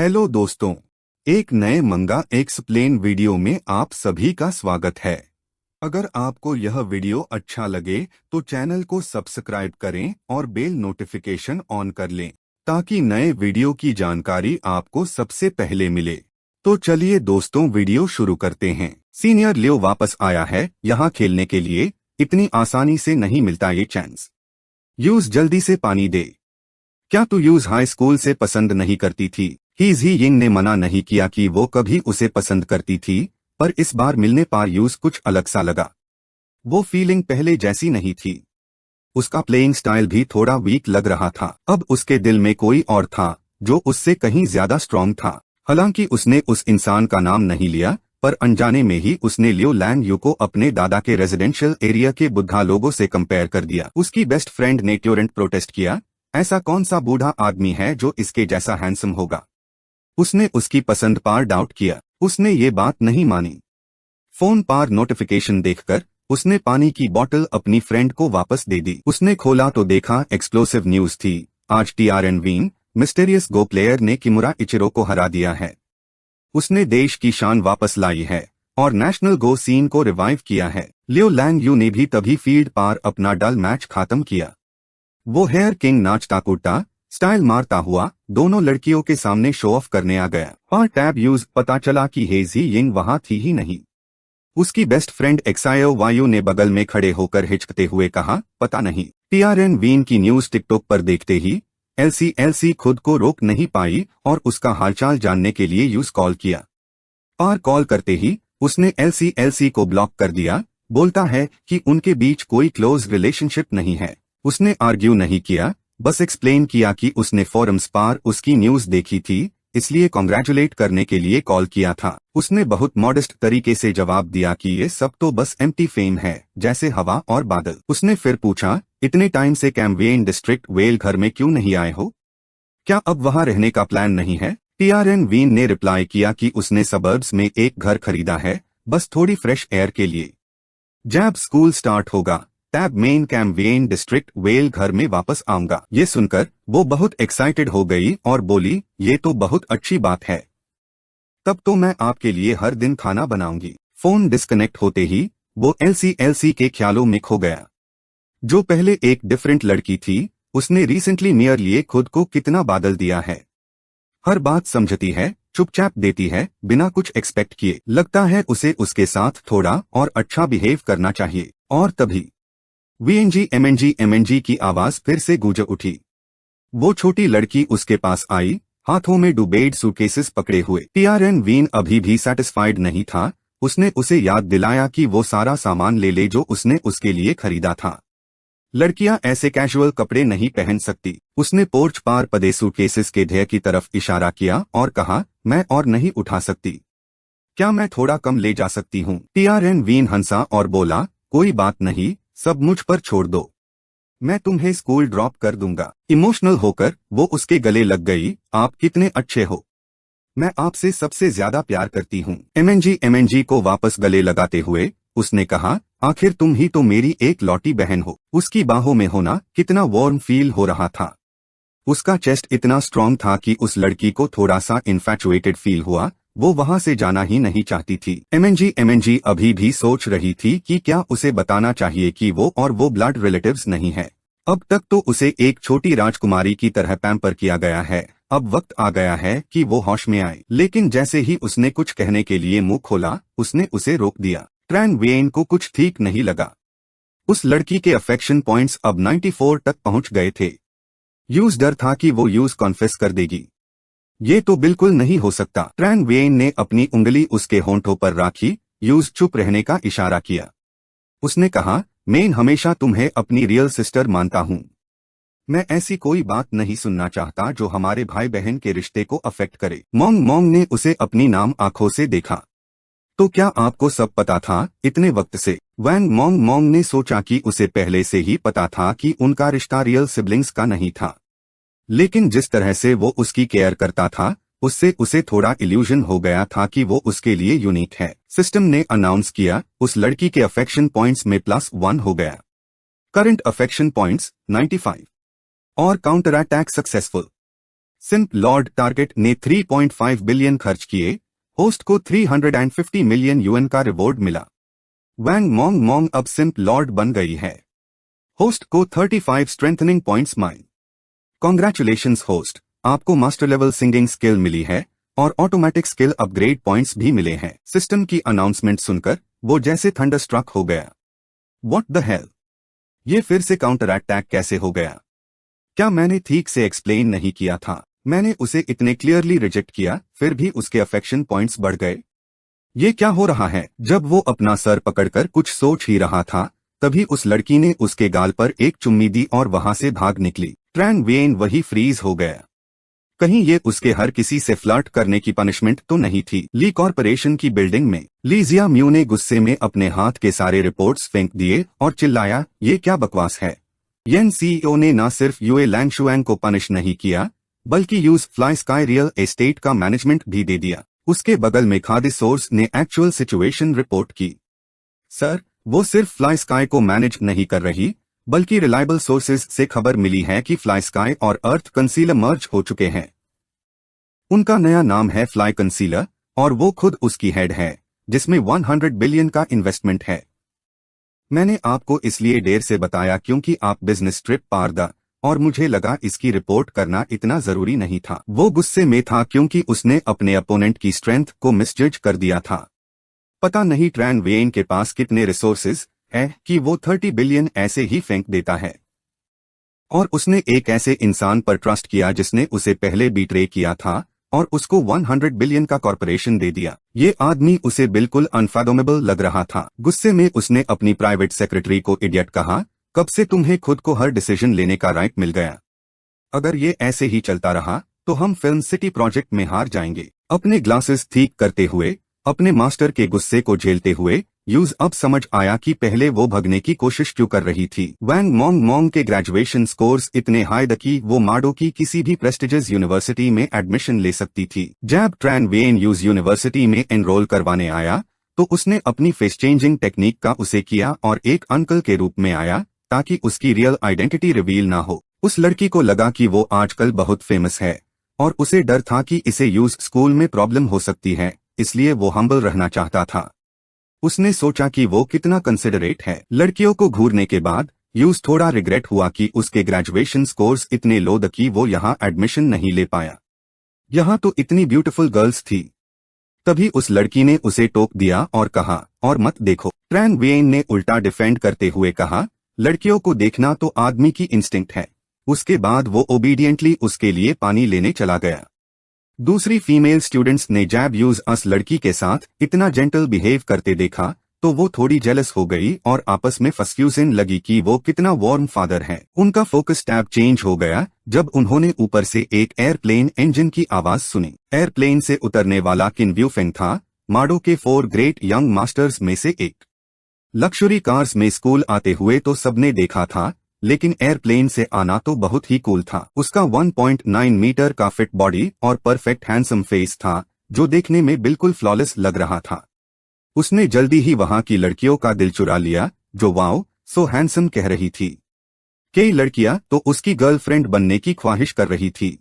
Hello दोस्तों, एक नए मंगा एक्सप्लेन वीडियो में आप सभी का स्वागत है। अगर आपको यह वीडियो अच्छा लगे तो चैनल को सब्सक्राइब करें और बेल नोटिफिकेशन ऑन कर लें ताकि नए वीडियो की जानकारी आपको सबसे पहले मिले। तो चलिए दोस्तों, वीडियो शुरू करते हैं। सीनियर लियो वापस आया है यहाँ खेलने के लिए। इतनी आसानी से नहीं मिलता ये चांस। यूज जल्दी से पानी दे। क्या तू यूज हाई स्कूल से पसंद नहीं करती थी? ही यिंग ने मना नहीं किया कि वो कभी उसे पसंद करती थी, पर इस बार मिलने पर यूज कुछ अलग सा लगा। वो फीलिंग पहले जैसी नहीं थी। उसका प्लेइंग स्टाइल भी थोड़ा वीक लग रहा था। अब उसके दिल में कोई और था जो उससे कहीं ज्यादा स्ट्रांग था। हालांकि उसने उस इंसान का नाम नहीं लिया, पर अनजाने में ही उसने लियो लैंग यू को अपने दादा के रेजिडेंशियल एरिया के बुद्धा लोगों से कंपेयर कर दिया। उसकी बेस्ट फ्रेंड ने ट्यूरेंट प्रोटेस्ट किया, ऐसा कौन सा बूढ़ा आदमी है जो इसके जैसा हैंडसम होगा। उसने उसकी पसंद पर डाउट किया। उसने ये बात नहीं मानी। फोन पर नोटिफिकेशन देखकर उसने पानी की बोतल अपनी फ्रेंड को वापस दे दी। उसने खोला तो देखा एक्सप्लोसिव न्यूज थी। आज टीआरएन वीन मिस्टीरियस गो प्लेयर ने किमुरा इचिरो को हरा दिया है। उसने देश की शान वापस लाई है और नेशनल गो सीन को रिवाइव किया है। लियो लैंग यू ने भी तभी फील्ड पर अपना डल मैच खत्म किया। वो हेयर किंग नाचता कूदता स्टाइल मारता हुआ दोनों लड़कियों के सामने शो ऑफ करने आ गया। और टैब यूज पता चला कि हेजी यिंग वहां थी ही नहीं। उसकी बेस्ट फ्रेंड एक्सायो वायु ने बगल में खड़े होकर हिचकते हुए कहा, पता नहीं। टीआरएन वीन की न्यूज टिकटॉक पर देखते ही एलसी खुद को रोक नहीं पाई और उसका हालचाल जानने के लिए यूज कॉल किया। पर कॉल करते ही उसने एलसी को ब्लॉक कर दिया। बोलता है कि उनके बीच कोई क्लोज रिलेशनशिप नहीं है। उसने आर्ग्यू नहीं किया, बस एक्सप्लेन किया कि उसने फोरम्स पर उसकी न्यूज देखी थी, इसलिए कॉन्ग्रेचुलेट करने के लिए कॉल किया था। उसने बहुत मॉडेस्ट तरीके से जवाब दिया कि ये सब तो बस एम्प्टी फेम है, जैसे हवा और बादल। उसने फिर पूछा, इतने टाइम से कैम्वेन डिस्ट्रिक्ट वेल घर में क्यों नहीं आए हो? क्या अब वहां रहने का प्लान नहीं है? टीआरएन वीन ने रिप्लाई किया कि उसने सबर्ब्स में एक घर खरीदा है, बस थोड़ी फ्रेश एयर के लिए। जब स्कूल स्टार्ट होगा तब मेन कैम्वेन डिस्ट्रिक्ट वेल घर में वापस आऊंगा। ये सुनकर वो बहुत एक्साइटेड हो गई और बोली, ये तो बहुत अच्छी बात है। तब तो मैं आपके लिए हर दिन खाना बनाऊंगी। फोन डिस्कनेक्ट होते ही वो एलसी के ख्यालों में खो गया। जो पहले एक डिफरेंट लड़की थी, उसने रिसेंटली मेयर लिए खुद को कितना बदल दिया है। हर बात समझती है, चुपचाप देती है, बिना कुछ एक्सपेक्ट किए। लगता है उसे उसके साथ थोड़ा और अच्छा बिहेव करना चाहिए। और तभी एमएनजी की आवाज फिर से गूंज उठी। वो छोटी लड़की उसके पास आई, हाथों में डुबेड सूटकेसेस पकड़े हुए। टीआरएन वीन अभी भी सेटिस्फाइड नहीं था। उसने उसे याद दिलाया कि वो सारा सामान ले ले जो उसने उसके लिए खरीदा था। लड़कियां ऐसे कैजुअल कपड़े नहीं पहन सकती। उसने पोर्च पार पदे सूटकेसेस के ढेर की तरफ इशारा किया और कहा, मैं और नहीं उठा सकती। क्या मैं थोड़ा कम ले जा सकती हूँ? टीआरएन वीन हंसा और बोला, कोई बात नहीं, सब मुझ पर छोड़ दो, मैं तुम्हें स्कूल ड्रॉप कर दूंगा। इमोशनल होकर वो उसके गले लग गई। आप कितने अच्छे हो, मैं आपसे सबसे ज्यादा प्यार करती हूँ। एमएनजी को वापस गले लगाते हुए उसने कहा, आखिर तुम ही तो मेरी एक लौटी बहन हो। उसकी बाहों में होना कितना वार्म फील हो रहा था। उसका चेस्ट इतना स्ट्रांग था कि उस लड़की को थोड़ा सा इन्फैचुएटेड फील हुआ। वो वहां से जाना ही नहीं चाहती थी। एमएनजी अभी भी सोच रही थी कि क्या उसे बताना चाहिए कि वो और वो ब्लड रिलेटिव्स नहीं है। अब तक तो उसे एक छोटी राजकुमारी की तरह पैम्पर किया गया है। अब वक्त आ गया है कि वो होश में आए। लेकिन जैसे ही उसने कुछ कहने के लिए मुंह खोला, उसने उसे रोक दिया। ट्रैन वेन को कुछ ठीक नहीं लगा। उस लड़की के अफेक्शन पॉइंट्स अब 94 तक पहुंच गए थे। यूज डर था कि वो यूज कॉन्फेस कर देगी। ये तो बिल्कुल नहीं हो सकता। ट्रैन वेन ने अपनी उंगली उसके होंठों पर राखी। यूज चुप रहने का इशारा किया। उसने कहा, मैं हमेशा तुम्हें अपनी रियल सिस्टर मानता हूँ। मैं ऐसी कोई बात नहीं सुनना चाहता जो हमारे भाई बहन के रिश्ते को अफेक्ट करे। मोंग ने उसे अपनी नाम आंखों से देखा। तो क्या आपको सब पता था इतने वक्त से? वैंग मोंग ने सोचा कि उसे पहले से ही पता था कि उनका रिश्ता रियल सिबलिंग्स का नहीं था। लेकिन जिस तरह से वो उसकी केयर करता था, उससे उसे थोड़ा इल्यूजन हो गया था कि वो उसके लिए यूनिक है। सिस्टम ने अनाउंस किया, उस लड़की के अफेक्शन पॉइंट्स में +1 हो गया। करंट अफेक्शन पॉइंट्स 95 और counter attack successful. सिंप Lord target ने 3.5 बिलियन खर्च किए, होस्ट को 350 मिलियन यूएन का रिवॉर्ड मिला। वैंग मोंग मोंग अब सिंप लॉर्ड बन गई है। होस्ट को 35 strengthening points mine. Congratulations host, आपको मास्टर लेवल सिंगिंग स्किल मिली है और ऑटोमेटिक स्किल अपग्रेड पॉइंट्स भी मिले हैं। सिस्टम की अनाउंसमेंट सुनकर वो जैसे थंडरस्ट्रक हो गया। व्हाट द हेल, ये फिर से काउंटर अटैक कैसे हो गया? क्या मैंने ठीक से एक्सप्लेन नहीं किया था? मैंने उसे इतने क्लियरली रिजेक्ट किया, फिर भी उसके अफेक्शन पॉइंट्स बढ़ गए। ये क्या हो रहा है? जब वो अपना सर पकड़कर कुछ सोच ही रहा था, तभी उस लड़की ने उसके गाल पर एक चुम्मी दी और वहां से भाग निकली। ट्रैन वेन वही फ्रीज हो गया। कहीं ये उसके हर किसी से फ्लर्ट करने की पनिशमेंट तो नहीं थी। ली कॉर्पोरेशन की बिल्डिंग में लीजिया म्यू ने गुस्से में अपने हाथ के सारे रिपोर्ट्स फेंक दिए और चिल्लाया, ये क्या बकवास है? येन सीईओ ने न सिर्फ यूए लैंगशुएंग को पनिश नहीं किया, बल्कि use fly sky real estate का मैनेजमेंट भी दे दिया। उसके बगल में खादी सोर्स ने एक्चुअल सिचुएशन रिपोर्ट की। सर, वो सिर्फ फ्लाई स्काई को मैनेज नहीं कर रही, बल्कि रिलायबल सोर्सेज से खबर मिली है कि फ्लाई स्काई और अर्थ कंसीलर मर्ज हो चुके हैं। उनका नया नाम है फ्लाई कंसीलर और वो खुद उसकी हेड है, जिसमें 100 बिलियन का इन्वेस्टमेंट है। मैंने आपको इसलिए देर से बताया क्योंकि आप बिजनेस ट्रिप पार द और मुझे लगा इसकी रिपोर्ट करना इतना जरूरी नहीं था। वो गुस्से में था क्योंकि उसने अपने अपोनेंट की स्ट्रेंथ को मिसजज कर दिया था। पता नहीं ट्रैन वेन के पास कितने रिसोर्सेज है कि वो 30 बिलियन ऐसे ही फेंक देता है। और उसने एक ऐसे इंसान पर ट्रस्ट किया जिसने उसे पहले बीट्रे किया था और उसको 100 बिलियन का कॉर्पोरेशन दे दिया। ये आदमी उसे बिल्कुल अनफैथोमेबल लग रहा था। गुस्से में उसने अपनी प्राइवेट सेक्रेटरी को इडियट कहा, कब से तुम्हें खुद को हर डिसीजन लेने का राइट मिल गया? अगर ये ऐसे ही चलता रहा तो हम फिल्म सिटी प्रोजेक्ट में हार जाएंगे। अपने ग्लासेस ठीक करते हुए, अपने मास्टर के गुस्से को झेलते हुए यूज अब समझ आया कि पहले वो भगने की कोशिश क्यों कर रही थी। वैंग मोंग मोंग के ग्रेजुएशन स्कोर्स इतने हाई द कि वो माडो की किसी भी प्रेस्टिजियस यूनिवर्सिटी में एडमिशन ले सकती थी। जब ट्रैन वेन यूज यूनिवर्सिटी में एनरोल करवाने आया तो उसने अपनी फेस चेंजिंग टेक्निक का उसे किया और एक अंकल के रूप में आया ताकि उसकी रियल आइडेंटिटी रिवील ना हो। उस लड़की को लगा कि वो आजकल बहुत फेमस है और उसे डर था कि इसे यूज स्कूल में प्रॉब्लम हो सकती है, इसलिए वो हम्बल रहना चाहता था। उसने सोचा कि वो कितना कंसिडरेट है। लड़कियों को घूरने के बाद यूज थोड़ा रिग्रेट हुआ कि उसके ग्रेजुएशन स्कोर्स इतने लो द कि वो यहाँ एडमिशन नहीं ले पाया। यहाँ तो इतनी ब्यूटीफुल गर्ल्स थी। तभी उस लड़की ने उसे टोक दिया और कहा, और मत देखो। ट्रैन वेन ने उल्टा डिफेंड करते हुए कहा, लड़कियों को देखना तो आदमी की इंस्टिंक्ट है। उसके बाद वो ओबीडियंटली उसके लिए पानी लेने चला गया। दूसरी फीमेल स्टूडेंट्स ने जैब यूज अस लड़की के साथ इतना जेंटल बिहेव करते देखा तो वो थोड़ी जेलस हो गई और आपस में फस्फ्यूजन लगी कि वो कितना वार्म फादर है। उनका फोकस टैब चेंज हो गया जब उन्होंने ऊपर से एक एयरप्लेन इंजन की आवाज सुनी। एयरप्लेन से उतरने वाला किन व्यूफेंग था, माडो के 4 ग्रेट यंग मास्टर्स में से एक। लक्जरी कार्स में स्कूल आते हुए तो सबने देखा था, लेकिन एयरप्लेन से आना तो बहुत ही कूल था। उसका 1.9 मीटर का फिट बॉडी और परफेक्ट हैंडसम फेस था जो देखने में बिल्कुल फ्लॉलेस लग रहा था। उसने जल्दी ही वहां की लड़कियों का दिल चुरा लिया जो वाओ सो हैंडसम कह रही थी। कई लड़कियां तो उसकी गर्लफ्रेंड बनने की ख्वाहिश कर रही थी।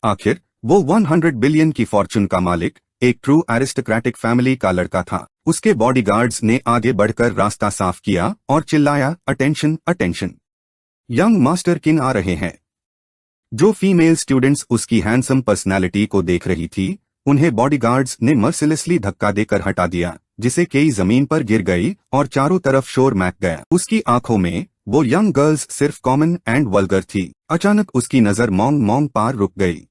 आखिर वो 100 बिलियन की फॉर्चून का मालिक एक ट्रू एरिस्टोक्रेटिक फैमिली का लड़का था। उसके बॉडीगार्ड्स ने आगे बढ़कर रास्ता साफ किया और चिल्लाया, अटेंशन अटेंशन, यंग मास्टर किन आ रहे हैं। जो फीमेल स्टूडेंट्स उसकी हैंडसम पर्सनालिटी को देख रही थी उन्हें बॉडीगार्ड्स ने मर्सिलेसली धक्का देकर हटा दिया, जिसे कई जमीन पर गिर गई और चारों तरफ शोर मैक गया। उसकी आंखों में वो यंग गर्ल्स सिर्फ कॉमन एंड वल्गर थी। अचानक उसकी नजर मोंग मोंग पार रुक गई।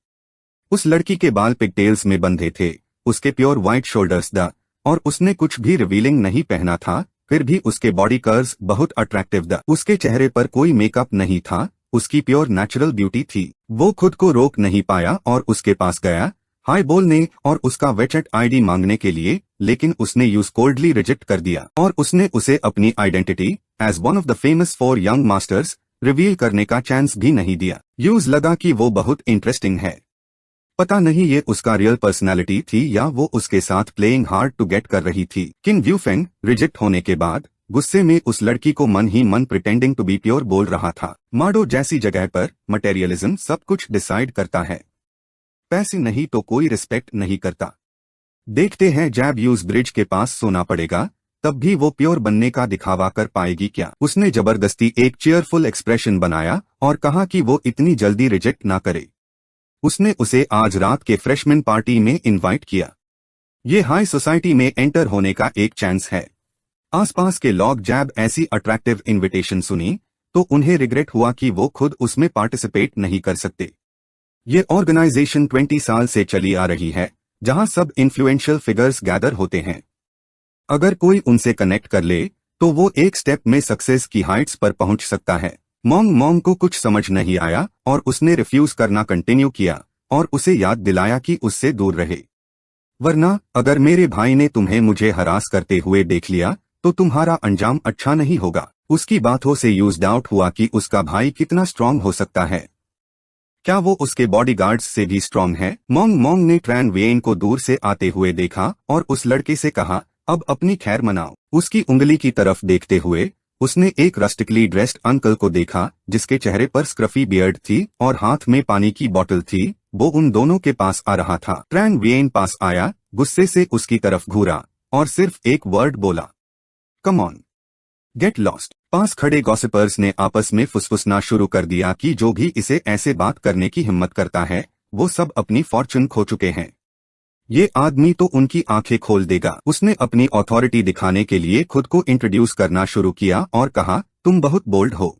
उस लड़की के बाल पिगटेल्स में बंधे थे, उसके प्योर व्हाइट शोल्डर्स द और उसने कुछ भी रिवीलिंग नहीं पहना था, फिर भी उसके बॉडी कर्व्स बहुत अट्रैक्टिव द। उसके चेहरे पर कोई मेकअप नहीं था, उसकी प्योर नेचुरल ब्यूटी थी। वो खुद को रोक नहीं पाया और उसके पास गया हाय बोलने और उसका वेचेट आईडी मांगने के लिए, लेकिन उसने यूज कोल्डली रिजेक्ट कर दिया और उसने उसे अपनी identity as one of the famous 4 young masters reveal करने का चांस भी नहीं दिया। यूज लगा कि वो बहुत इंटरेस्टिंग है। पता नहीं ये उसका रियल पर्सनालिटी थी या वो उसके साथ प्लेइंग हार्ड टू गेट कर रही थी। किन व्यूफेंग रिजेक्ट होने के बाद गुस्से में उस लड़की को मन ही मन प्रिटेंडिंग टू बी प्योर बोल रहा था। माडो जैसी जगह पर मटेरियलिज्म सब कुछ डिसाइड करता है। पैसे नहीं तो कोई रिस्पेक्ट नहीं करता। देखते हैं जैब यूज ब्रिज के पास सोना पड़ेगा, तब भी वो प्योर बनने का दिखावा कर पाएगी क्या। उसने जबरदस्ती एक चीयरफुल एक्सप्रेशन बनाया और कहा कि वो इतनी जल्दी रिजेक्ट ना करे। उसने उसे आज रात के फ्रेशमैन पार्टी में इनवाइट किया। ये हाई सोसाइटी में एंटर होने का एक चांस है। आसपास के लोग जैब ऐसी अट्रैक्टिव इनविटेशन सुनी तो उन्हें रिग्रेट हुआ कि वो खुद उसमें पार्टिसिपेट नहीं कर सकते। ये ऑर्गेनाइजेशन 20 साल से चली आ रही है, जहां सब इन्फ्लुएंशियल फिगर्स गैदर होते हैं। अगर कोई उनसे कनेक्ट कर ले तो वो एक स्टेप में सक्सेस की हाइट्स पर पहुंच सकता है। मॉन्ग को कुछ समझ नहीं आया और उसने रिफ्यूज करना कंटिन्यू किया और उसे याद दिलाया कि उससे दूर रहे, वरना अगर मेरे भाई ने तुम्हें मुझे हरास करते हुए देख लिया तो तुम्हारा अंजाम अच्छा नहीं होगा। उसकी बातों से यूज्ड आउट हुआ कि उसका भाई कितना स्ट्रांग हो सकता है। क्या वो उसके बॉडीगार्ड्स से भी स्ट्रांग है? मॉन्ग ने ट्रैन वेन को दूर से आते हुए देखा और उस लड़के से कहा, अब अपनी खैर मनाओ। उसकी उंगली की तरफ देखते हुए उसने एक रस्टिकली ड्रेस्ड अंकल को देखा जिसके चेहरे पर स्क्रफी बियर्ड थी और हाथ में पानी की बोतल थी। वो उन दोनों के पास आ रहा था। ट्रैन वेन पास आया, गुस्से से उसकी तरफ घूरा और सिर्फ एक वर्ड बोला, कम ऑन, गेट लॉस्ट। पास खड़े गॉसिपर्स ने आपस में फुसफुसना शुरू कर दिया कि जो भी इसे ऐसे बात करने की हिम्मत करता है वो सब अपनी फॉर्चून खो चुके हैं। ये आदमी तो उनकी आंखें खोल देगा। उसने अपनी अथॉरिटी दिखाने के लिए खुद को इंट्रोड्यूस करना शुरू किया और कहा, तुम बहुत बोल्ड हो।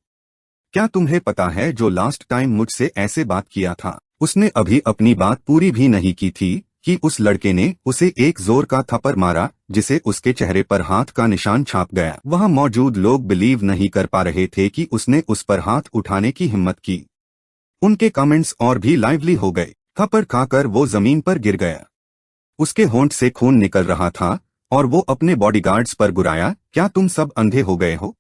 क्या तुम्हें पता है जो लास्ट टाइम मुझसे ऐसे बात किया था? उसने अभी अपनी बात पूरी भी नहीं की थी कि उस लड़के ने उसे एक जोर का थप्पड़ मारा जिसे उसके चेहरे पर हाथ का निशान छाप गया। वहां मौजूद लोग बिलीव नहीं कर पा रहे थे कि उसने उस पर हाथ उठाने की हिम्मत की। उनके कमेंट्स और भी लाइवली हो गए। थप्पड़ खाकर वो जमीन पर गिर गया। उसके होंठ से खून निकल रहा था और वो अपने बॉडीगार्ड्स पर गुराया, क्या तुम सब अंधे हो गए हो?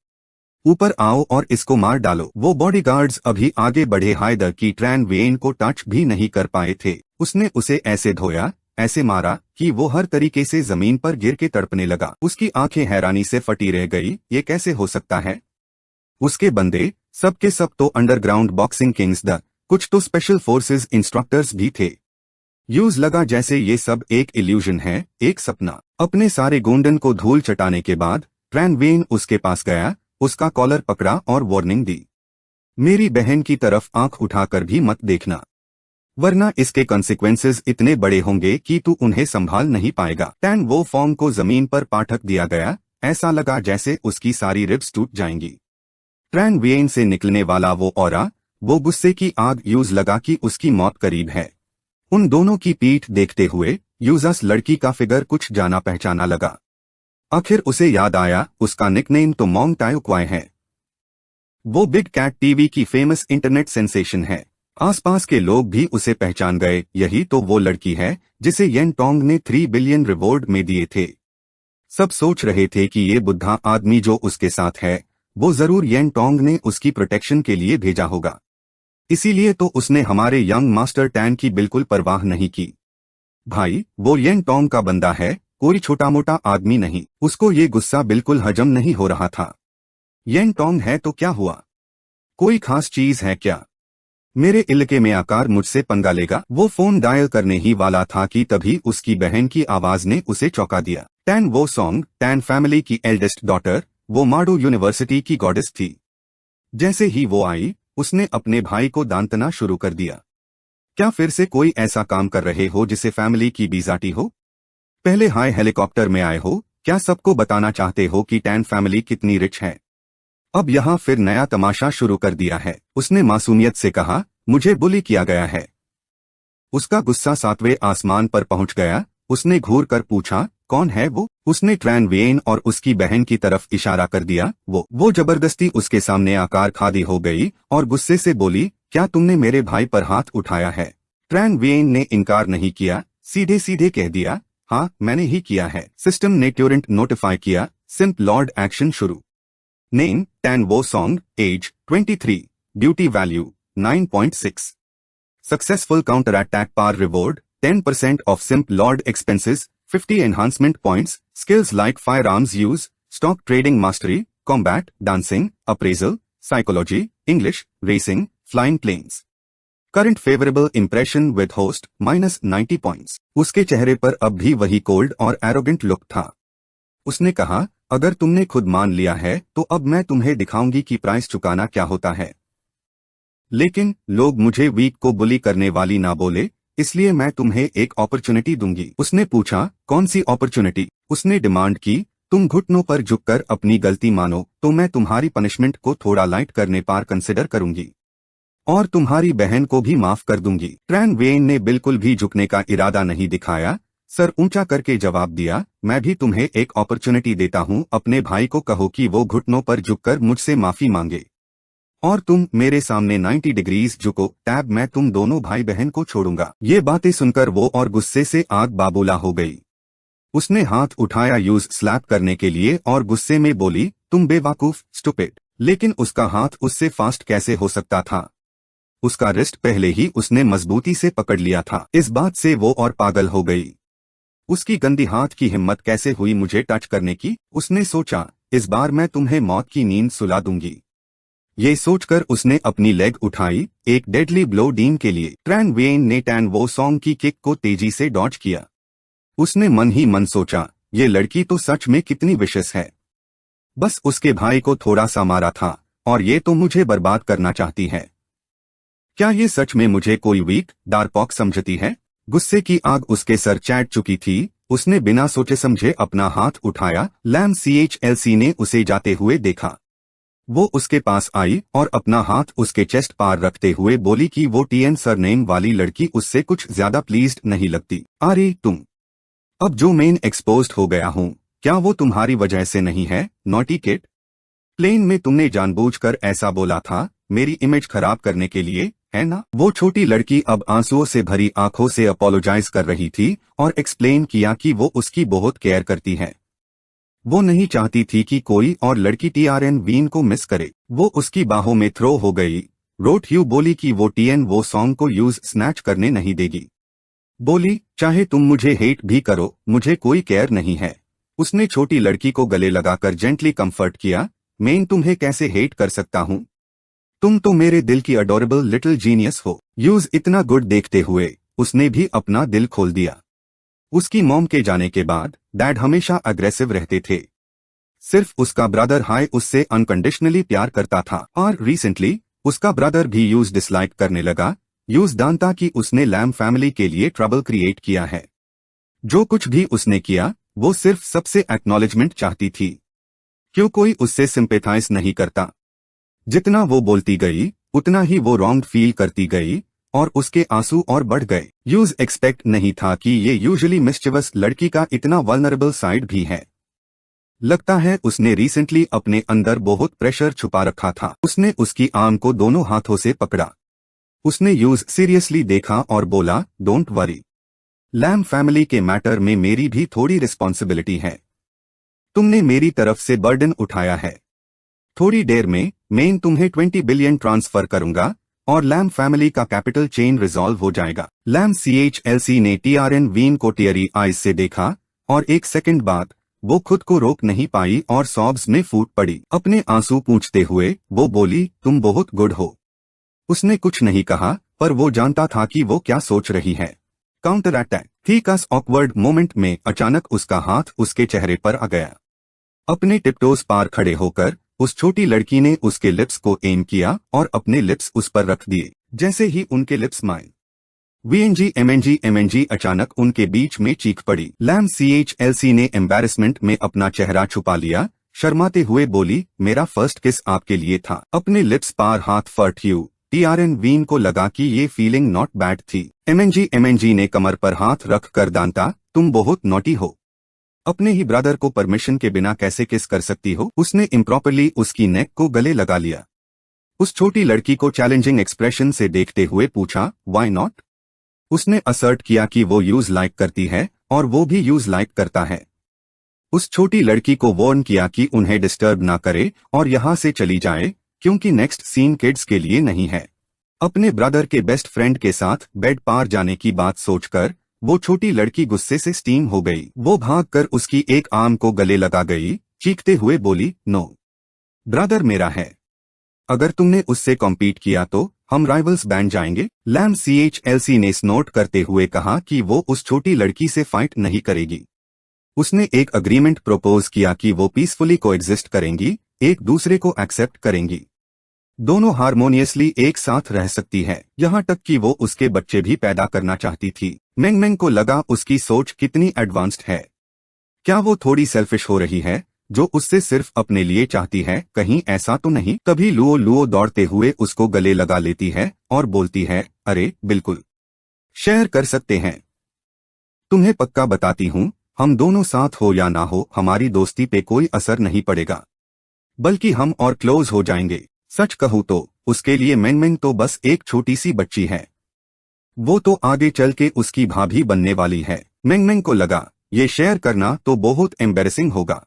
ऊपर आओ और इसको मार डालो। वो बॉडीगार्ड्स अभी आगे बढ़े हाइदर की ट्रैन वेन को टच भी नहीं कर पाए थे। उसने उसे ऐसे धोया, ऐसे मारा कि वो हर तरीके से जमीन पर गिर के तड़पने लगा। उसकी आंखें हैरानी से फटी रह गई, ये कैसे हो सकता है? उसके बंदे सब के सब तो अंडरग्राउंड बॉक्सिंग किंग्स द कुछ तो स्पेशल फोर्सेज इंस्ट्रक्टर्स भी थे। यूज लगा जैसे ये सब एक इल्यूजन है, एक सपना। अपने सारे गोंडन को धूल चटाने के बाद ट्रैन वेन उसके पास गया, उसका कॉलर पकड़ा और वार्निंग दी, मेरी बहन की तरफ आंख उठाकर भी मत देखना, वरना इसके कॉन्सिक्वेंसेस इतने बड़े होंगे कि तू उन्हें संभाल नहीं पाएगा। टैन वो फॉर्म को जमीन पर पाठक दिया गया, ऐसा लगा जैसे उसकी सारी रिब्स टूट जाएंगी। ट्रैन वेन से निकलने वाला वो ऑरा, वो गुस्से की आग यूज लगा कि उसकी मौत करीब है। उन दोनों की पीठ देखते हुए यूजस लड़की का फिगर कुछ जाना पहचाना लगा। आखिर उसे याद आया, उसका निकनेम तो मॉन्ग टायोक्वाई है। वो बिग कैट टीवी की फेमस इंटरनेट सेंसेशन है। आसपास के लोग भी उसे पहचान गए, यही तो वो लड़की है जिसे येन टोंग ने 3 बिलियन रिवॉर्ड में दिए थे। सब सोच रहे थे कि ये बुद्धा आदमी जो उसके साथ है वो जरूर येन टोंग ने उसकी प्रोटेक्शन के लिए भेजा होगा, इसीलिए तो उसने हमारे यंग मास्टर टैन की बिल्कुल परवाह नहीं की। भाई, वो येन टोंग का बंदा है, कोई छोटा मोटा आदमी नहीं। उसको ये गुस्सा बिल्कुल हजम नहीं हो रहा था। येन टोंग है तो क्या हुआ, कोई खास चीज है क्या? मेरे इलाके में आकर मुझसे पंगा लेगा? वो फोन डायल करने ही वाला था कि तभी उसकी बहन की आवाज ने उसे चौंका दिया। Tan Wo song, tan family की एल्डेस्ट डॉटर, वो माडो यूनिवर्सिटी की गॉडेस थी। जैसे ही वो आई उसने अपने भाई को दांतना शुरू कर दिया। क्या फिर से कोई ऐसा काम कर रहे हो जिसे फैमिली की बीजाटी हो? पहले हाई हेलीकॉप्टर में आए हो, क्या सबको बताना चाहते हो कि टैन फैमिली कितनी रिच है? अब यहाँ फिर नया तमाशा शुरू कर दिया है। उसने मासूमियत से कहा, मुझे बुली किया गया है। उसका गुस्सा 7वें आसमान पर पहुंच गया। उसने घूर कर पूछा, कौन है वो? उसने ट्रैन वेन और उसकी बहन की तरफ इशारा कर दिया। वो जबरदस्ती उसके सामने आकार खादी हो गई और गुस्से से बोली, क्या तुमने मेरे भाई पर हाथ उठाया है? ट्रैन वेन ने इनकार नहीं किया, सीधे सीधे कह दिया, हाँ मैंने ही किया है। सिस्टम ने ट्यूरेंट नोटिफाई किया, सिंप लॉर्ड एक्शन शुरू। Name, Tan Wo Song, age 23, beauty value 9.6, successful counter attack पार reward 10% of simp lord expenses, 50 enhancement points, skills like firearms use, stock trading mastery, combat, dancing, appraisal, psychology, English, racing, flying planes. Current favourable impression with host -90 points. उसके चेहरे पर अब भी वही cold और arrogant look था। उसने कहा, अगर तुमने खुद मान लिया है तो अब मैं तुम्हें दिखाऊंगी कि प्राइस चुकाना क्या होता है। लेकिन लोग मुझे वीक को बुली करने वाली ना बोले, इसलिए मैं तुम्हें एक अपॉर्चुनिटी दूंगी। उसने पूछा, कौन सी अपॉर्चुनिटी? उसने डिमांड की, तुम घुटनों पर झुककर अपनी गलती मानो तो मैं तुम्हारी पनिशमेंट को थोड़ा लाइट करने पर कंसिडर करूंगी और तुम्हारी बहन को भी माफ कर दूंगी। ट्रैन वेन ने बिल्कुल भी झुकने का इरादा नहीं दिखाया, सर ऊंचा करके जवाब दिया, मैं भी तुम्हें एक अपॉर्चुनिटी देता हूं। अपने भाई को कहो कि वो घुटनों पर झुककर मुझसे माफी मांगे और तुम मेरे सामने 90 डिग्रीज झुको, टैब मैं तुम दोनों भाई बहन को छोड़ूंगा। ये बातें सुनकर वो और गुस्से से आग बाबूला हो गई। उसने हाथ उठाया यूज स्लैप करने के लिए और गुस्से में बोली, तुम बेवकूफ, स्टूपिड। लेकिन उसका हाथ उससे फास्ट कैसे हो सकता था? उसका रिस्ट पहले ही उसने मजबूती से पकड़ लिया था। इस बात से वो और पागल हो गई। उसकी गंदी हाथ की हिम्मत कैसे हुई मुझे टच करने की? उसने सोचा, इस बार मैं तुम्हें मौत की नींद सुला दूंगी। ये सोचकर उसने अपनी लेग उठाई, एक डेडली ब्लो डीन के लिए। ट्रैन वेन ने टैन वो सॉन्ग की किक को तेजी से डॉज किया। उसने मन ही मन सोचा, ये लड़की तो सच में कितनी विशेष है। बस उसके भाई को थोड़ा सा मारा था और ये तो मुझे बर्बाद करना चाहती है। क्या ये सच में मुझे कोई वीक डार्पॉक समझती है? गुस्से की आग उसके सर चैट चुकी थी। उसने बिना सोचे समझे अपना हाथ उठाया। लैम CHLC ने उसे जाते हुए देखा। वो उसके पास आई और अपना हाथ उसके चेस्ट पार रखते हुए बोली कि वो TN सरनेम वाली लड़की उससे कुछ ज्यादा प्लीज्ड नहीं लगती। अरे तुम, अब जो मेन एक्सपोज्ड हो गया हूँ, क्या वो तुम्हारी वजह से नहीं है, नॉटी किड? प्लेन में तुमने जानबूझकर ऐसा बोला था, मेरी इमेज खराब करने के लिए, है ना? वो छोटी लड़की अब आंसुओं से भरी आंखों से अपोलोजाइज कर रही थी और एक्सप्लेन किया कि वो उसकी बहुत केयर करती है। वो नहीं चाहती थी कि कोई और लड़की TRN वीन को मिस करे। वो उसकी बाहों में थ्रो हो गई। रोट ह्यू बोली कि वो TN वो सॉन्ग को यूज स्नैच करने नहीं देगी। बोली, चाहे तुम मुझे हेट भी करो, मुझे कोई केयर नहीं है। उसने छोटी लड़की को गले लगाकर जेंटली कंफर्ट किया, मैं तुम्हें कैसे हेट कर सकता हूँ? तुम तो मेरे दिल की अडोरेबल लिटिल जीनियस हो। यूज इतना गुड देखते हुए उसने भी अपना दिल खोल दिया। उसकी मॉम के जाने के बाद डैड हमेशा अग्रेसिव रहते थे। सिर्फ उसका ब्रदर हाई उससे अनकंडीशनली प्यार करता था और रिसेंटली उसका ब्रदर भी यूज डिसलाइक करने लगा। यूज जानता कि उसने लैम फैमिली के लिए ट्रबल क्रिएट किया है। जो कुछ भी उसने किया वो सिर्फ सबसे एक्नॉलेजमेंट चाहती थी। क्यों कोई उससे सिंपेथाइज नहीं करता? जितना वो बोलती गई उतना ही वो रॉन्ग फील करती गई और उसके आंसू और बढ़ गए। यूज एक्सपेक्ट नहीं था कि ये यूजुअली मिस्चिवस लड़की का इतना वल्नरेबल साइड भी है। लगता है उसने रिसेंटली अपने अंदर बहुत प्रेशर छुपा रखा था। उसने उसकी आर्म को दोनों हाथों से पकड़ा। उसने यूज सीरियसली देखा और बोला, डोंट वरी, लैम फैमिली के मैटर में मेरी भी थोड़ी रिस्पॉन्सिबिलिटी है। तुमने मेरी तरफ से बर्डन उठाया है। थोड़ी देर में मैं तुम्हें 20 बिलियन ट्रांसफर करूंगा और लैम फैमिली का कैपिटल चेन रिजॉल्व हो जाएगा। लैम CHLC ने TRN वीन को टीयरी आइज से देखा और एक सेकंड बाद वो खुद को रोक नहीं पाई और सॉब्स में फूट पड़ी। अपने आंसू पूंछते हुए वो बोली, तुम बहुत गुड हो। उसने कुछ नहीं कहा पर वो जानता था कि वो क्या सोच रही है। काउंटर अटैक थी। कस ऑकवर्ड मोमेंट में अचानक उसका हाथ उसके चेहरे पर आ गया। अपने टिपटोज पार खड़े होकर उस छोटी लड़की ने उसके लिप्स को एम किया और अपने लिप्स उस पर रख दिए। जैसे ही उनके लिप्स माए, VNG अचानक उनके बीच में चीख पड़ी। लैम CHLC ने एम्बैरेसमेंट में अपना चेहरा छुपा लिया। शर्माते हुए बोली, मेरा फर्स्ट किस आपके लिए था। अपने लिप्स पार हाथ फर्ट ह्यू TRN वीन को लगा कि ये फीलिंग नॉट बैड थी। MNG ने कमर पर हाथ रख कर दांता, तुम बहुत नॉटी हो। अपने ही ब्रदर को परमिशन के बिना कैसे किस कर सकती हो? उसने इम्प्रॉपरली उसकी नेक को गले लगा लिया। उस छोटी लड़की को चैलेंजिंग एक्सप्रेशन से देखते हुए पूछा, व्हाई नॉट? उसने असर्ट किया कि वो यूज लाइक करती है और वो भी यूज लाइक करता है। उस छोटी लड़की को वार्न किया कि उन्हें डिस्टर्ब ना करे और यहाँ से चली जाए क्योंकि नेक्स्ट सीन किड्स के लिए नहीं है। अपने ब्रदर के बेस्ट फ्रेंड के साथ बेड पार जाने की बात सोचकर वो छोटी लड़की गुस्से से स्टीम हो गई। वो भागकर उसकी एक आर्म को गले लगा गई, चीखते हुए बोली, नो, ब्रदर मेरा है। अगर तुमने उससे कॉम्पीट किया तो हम राइवल्स बन जाएंगे। लैम CHLC ने स्नोट करते हुए कहा कि वो उस छोटी लड़की से फाइट नहीं करेगी। उसने एक अग्रीमेंट प्रपोज किया कि वो पीसफुली कोएग्जिस्ट करेंगी, एक दूसरे को एक्सेप्ट करेंगी, दोनों हारमोनियसली एक साथ रह सकती है, यहाँ तक कि वो उसके बच्चे भी पैदा करना चाहती थी। मेंगमेंग को लगा उसकी सोच कितनी एडवांस्ड है। क्या वो थोड़ी सेल्फिश हो रही है, जो उससे सिर्फ अपने लिए चाहती है? कहीं ऐसा तो नहीं? तभी लुओ लुओ दौड़ते हुए उसको गले लगा लेती है और बोलती है, अरे बिल्कुल, शेयर कर सकते हैं। तुम्हें पक्का बताती हूँ, हम दोनों साथ हो या ना हो हमारी दोस्ती पे कोई असर नहीं पड़ेगा, बल्कि हम और क्लोज हो जाएंगे। सच कहूँ तो उसके लिए मेंगमेंग तो बस एक छोटी सी बच्ची है, वो तो आगे चल के उसकी भाभी बनने वाली है। मेंगमेंग को लगा ये शेयर करना तो बहुत एम्बेरसिंग होगा।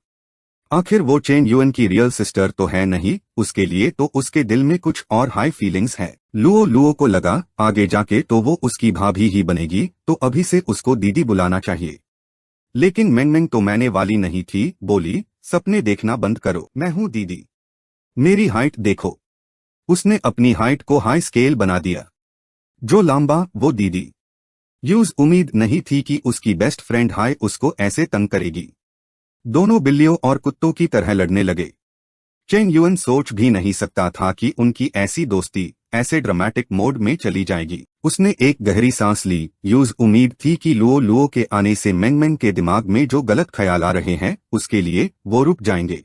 आखिर वो चेन युएन की रियल सिस्टर तो है नहीं, उसके लिए तो उसके दिल में कुछ और हाई फीलिंग्स है। लुओ लुओ को लगा आगे जाके तो वो उसकी भाभी ही बनेगी, तो अभी से उसको दीदी बुलाना चाहिए। लेकिन मेंगमेंग तो मैंने वाली नहीं थी, बोली, सपने देखना बंद करो, मैं हूँ दीदी, मेरी हाइट देखो। उसने अपनी हाइट को हाई स्केल बना दिया, जो लंबा वो दीदी। यूज उम्मीद नहीं थी कि उसकी बेस्ट फ्रेंड हाई उसको ऐसे तंग करेगी। दोनों बिल्लियों और कुत्तों की तरह लड़ने लगे। चेन युएन सोच भी नहीं सकता था कि उनकी ऐसी दोस्ती ऐसे ड्रामेटिक मोड में चली जाएगी। उसने एक गहरी सांस ली। यूज उम्मीद थी कि लुओ लुओ के आने से मेंगमेंग के दिमाग में जो गलत ख्याल आ रहे हैं उसके लिए वो रुक जाएंगे,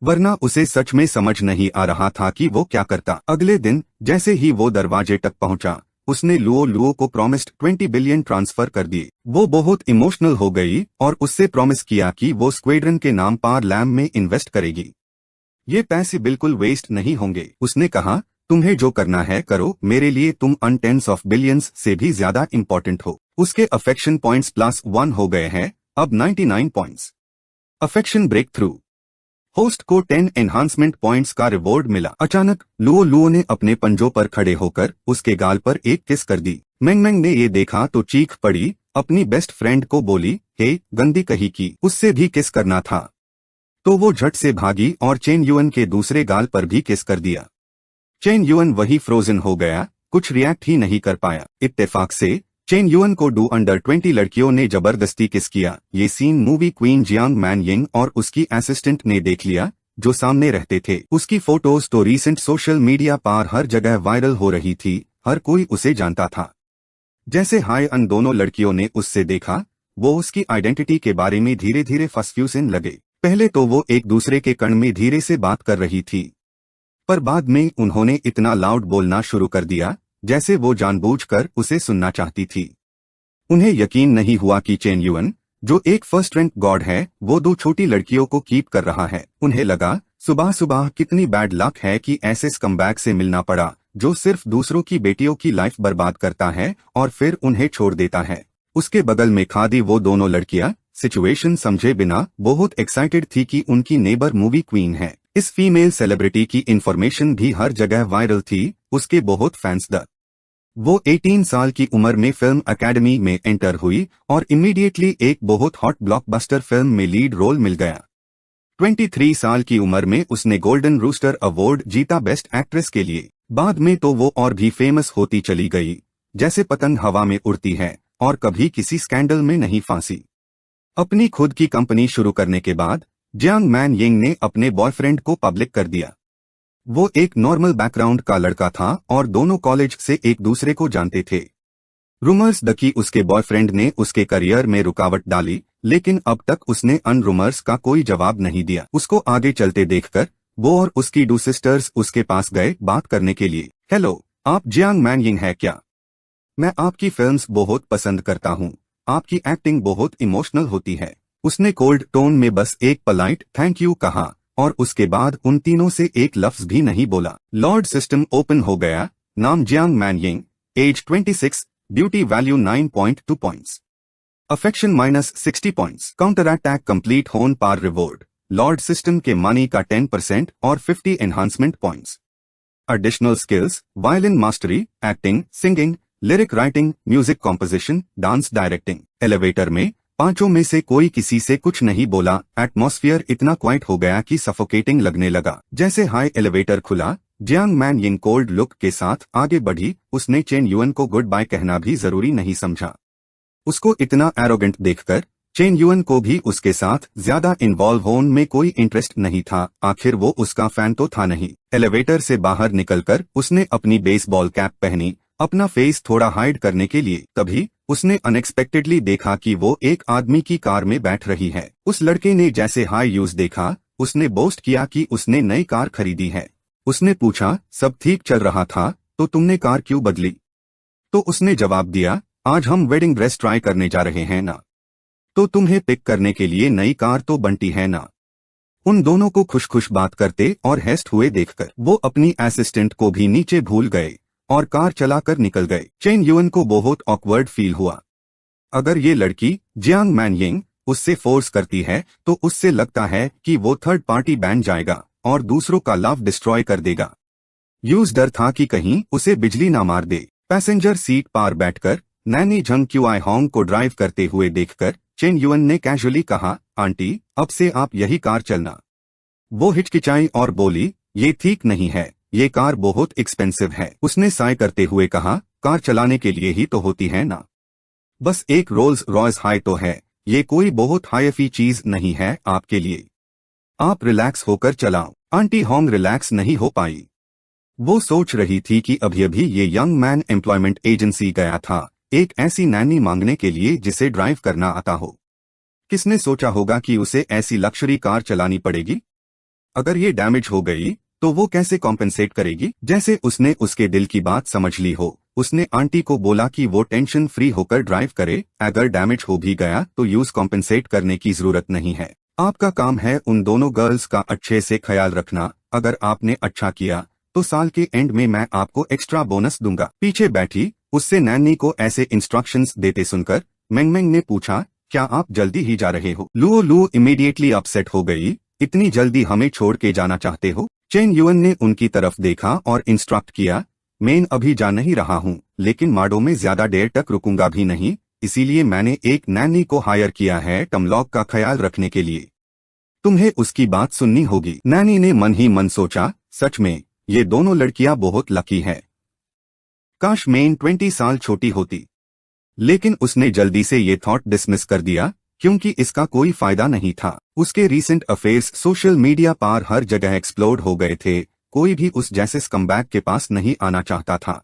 वरना उसे सच में समझ नहीं आ रहा था कि वो क्या करता। अगले दिन जैसे ही वो दरवाजे तक पहुंचा, उसने लुओ लुओ को प्रॉमिस्ड 20 बिलियन ट्रांसफर कर दिए। वो बहुत इमोशनल हो गई और उससे प्रॉमिस किया कि वो स्क्वेड्रन के नाम पार लैम में इन्वेस्ट करेगी। ये पैसे बिल्कुल वेस्ट नहीं होंगे। उसने कहा, तुम्हें जो करना है करो, मेरे लिए तुम टेंस ऑफ बिलियंस से भी ज्यादा इंपॉर्टेंट हो। उसके अफेक्शन पॉइंट्स +1 हो गए हैं, अब 99 points. Affection breakthrough. Host को 10 एनहांसमेंट पॉइंट्स का रिवॉर्ड मिला। अचानक लुओ लुओ ने अपने पंजों पर खड़े होकर उसके गाल पर एक किस कर दी। मेंगमेंग ने ये देखा तो चीख पड़ी, अपनी बेस्ट फ्रेंड को बोली, हे गंदी कही की, उससे भी किस करना था। तो वो झट से भागी और चेन युएन के दूसरे गाल पर भी किस कर दिया। चेन युएन वही फ्रोजन हो गया, कुछ रिएक्ट ही नहीं कर पाया। इत्तेफाक से चेन युएन को अंडर 20 लड़कियों ने जबरदस्ती किस किया। ये scene movie queen Jiang Man Ying और उसकी असिस्टेंट ने देख लिया, जो सामने रहते थे। उसकी फोटोज तो रीसेंट सोशल मीडिया पर हर जगह वायरल हो रही थी, हर कोई उसे जानता था। जैसे हाय अन दोनों लड़कियों ने उससे देखा, वो उसकी आइडेंटिटी के बारे में धीरे धीरे फसफ्यूसन लगे। पहले तो वो एक दूसरे के कण में धीरे से बात कर रही थी, पर बाद में उन्होंने इतना लाउड बोलना शुरू कर दिया जैसे वो जानबूझकर उसे सुनना चाहती थी। उन्हें यकीन नहीं हुआ कि चेन युएन, जो एक फर्स्ट रैंक गॉड है, वो दो छोटी लड़कियों को कीप कर रहा है। उन्हें लगा सुबह सुबह कितनी बैड लक है कि ऐसे स्कमबैग से मिलना पड़ा, जो सिर्फ दूसरों की बेटियों की लाइफ बर्बाद करता है और फिर उन्हें छोड़ देता है। उसके बगल में खादी वो दोनों लड़कियां सिचुएशन समझे बिना बहुत एक्साइटेड थी कि उनकी नेबर मूवी क्वीन है। इस फीमेल सेलिब्रिटी की इंफॉर्मेशन भी हर जगह वायरल थी, उसके बहुत फैंस द। वो 18 साल की उम्र में फिल्म अकेडमी में एंटर हुई और इमीडिएटली एक बहुत हॉट ब्लॉकबस्टर फिल्म में लीड रोल मिल गया। 23 साल की उम्र में उसने गोल्डन रूस्टर अवार्ड जीता बेस्ट एक्ट्रेस के लिए। बाद में तो वो और भी फेमस होती चली गई, जैसे पतंग हवा में उड़ती है, और कभी किसी स्कैंडल में नहीं फांसी। अपनी खुद की कंपनी शुरू करने के बाद जियांग मैन यिंग ने अपने बॉयफ्रेंड को पब्लिक कर दिया। वो एक नॉर्मल बैकग्राउंड का लड़का था और दोनों कॉलेज से एक दूसरे को जानते थे। रूमर्स द कि उसके बॉयफ्रेंड ने उसके करियर में रुकावट डाली, लेकिन अब तक उसने अन रूमर्स का कोई जवाब नहीं दिया। उसको आगे चलते देखकर वो और उसकी दो सिस्टर्स उसके पास गए बात करने के लिए। हेलो, आप जियांग मैन यिंग है क्या? मैं आपकी फिल्म्स बहुत पसंद करता हूँ, आपकी एक्टिंग बहुत इमोशनल होती है। उसने कोल्ड टोन में बस एक पोलाइट थैंक यू कहा और उसके बाद उन तीनों से एक लफ्ज भी नहीं बोला। लॉर्ड सिस्टम ओपन हो गया। नाम Jiang Man Ying, age 26, beauty value 9.2 points, affection -60 points. Counter attack complete होन पार रिवॉर्ड। लॉर्ड सिस्टम के मनी का 10% और 50 enhancement points. Additional skills, violin mastery, acting, singing, lyric writing, music composition, dance directing. Elevator में पांचों में से कोई किसी से कुछ नहीं बोला। एटमॉस्फेयर इतना क्वाइट हो गया कि सफोकेटिंग लगने लगा। जैसे हाई एलिवेटर खुला, Jiang Man Ying cold look के साथ आगे बढ़ी। उसने चेन युअन को गुड बाय कहना भी जरूरी नहीं समझा। उसको इतना एरोगेंट देखकर चेन युअन को भी उसके साथ ज्यादा इन्वॉल्व होने में कोई इंटरेस्ट नहीं था। आखिर वो उसका फैन तो था नहीं। एलिवेटर से बाहर निकलकर उसने अपनी बेसबॉल कैप पहनी, अपना फेस थोड़ा हाइड करने के लिए। तभी उसने अनएक्सपेक्टेडली देखा कि वो एक आदमी की कार में बैठ रही है। उस लड़के ने जैसे हाई यूज देखा, उसने बोस्ट किया कि उसने नई कार खरीदी है। उसने पूछा, सब ठीक चल रहा था तो तुमने कार क्यों बदली? तो उसने जवाब दिया, आज हम वेडिंग ड्रेस ट्राई करने जा रहे हैं ना, तो तुम्हें पिक करने के लिए नई कार तो बनती है ना। उन दोनों को खुश खुश बात करते और हेस्ट हुए देखकर वो अपनी असिस्टेंट को भी नीचे भूल गए और कार चलाकर निकल गए। चेन युअन को बहुत ऑकवर्ड फील हुआ। अगर ये लड़की जियांग मैन यिंग उससे फोर्स करती है तो उससे लगता है कि वो थर्ड पार्टी बन जाएगा और दूसरों का लव डिस्ट्रॉय कर देगा। यूज डर था कि कहीं उसे बिजली ना मार दे। पैसेंजर सीट पर बैठकर नैनी झंग क्यूआई होंग को ड्राइव करते हुए देखकर चेन युअन ने कैजुअली कहा, आंटी अब से आप यही कार चलना। वो हिचकिचाई और बोली, ये ठीक नहीं है, ये कार बहुत एक्सपेंसिव है। उसने साय करते हुए कहा, कार चलाने के लिए ही तो होती है ना, बस एक रोल्स रॉयस हाई तो है, ये कोई बहुत हाईफी चीज नहीं है आपके लिए। आप रिलैक्स होकर चलाओ। आंटी होंग रिलैक्स नहीं हो पाई। वो सोच रही थी कि अभी ये यंग मैन एम्प्लॉयमेंट एजेंसी गया था एक ऐसी नैनी मांगने के लिए जिसे ड्राइव करना आता हो। किसने सोचा होगा कि उसे ऐसी लक्जरी कार चलानी पड़ेगी? अगर ये डैमेज हो गई तो वो कैसे कॉम्पेंसेट करेगी? जैसे उसने उसके दिल की बात समझ ली हो। उसने आंटी को बोला कि वो टेंशन फ्री होकर ड्राइव करे, अगर डैमेज हो भी गया तो यूज कॉम्पेंसेट करने की जरूरत नहीं है। आपका काम है उन दोनों गर्ल्स का अच्छे से ख्याल रखना। अगर आपने अच्छा किया तो साल के एंड में मैं आपको एक्स्ट्रा बोनस दूंगा। पीछे बैठी उससे नैनी को ऐसे इंस्ट्रक्शंस देते सुनकर मेंगमेंग ने पूछा, क्या आप जल्दी ही जा रहे हो? लुओ लू इमीडिएटली अपसेट हो गई, इतनी जल्दी हमें छोड़ के जाना चाहते हो? चेन युअन ने उनकी तरफ देखा और इंस्ट्रक्ट किया, मैं अभी जा नहीं रहा हूँ, लेकिन माडो में ज्यादा देर तक रुकूंगा भी नहीं, इसीलिए मैंने एक नैनी को हायर किया है टमलॉक का ख्याल रखने के लिए। तुम्हें उसकी बात सुननी होगी। नैनी ने मन ही मन सोचा, सच में ये दोनों लड़कियां बहुत लकी है। काश मेन 20 साल छोटी होती। लेकिन उसने जल्दी से ये थॉट डिसमिस कर दिया क्योंकि इसका कोई फायदा नहीं था। उसके रीसेंट अफेयर्स सोशल मीडिया पर हर जगह एक्सप्लोड हो गए थे। कोई भी उस जैसे स्कमबैग के पास नहीं आना चाहता था।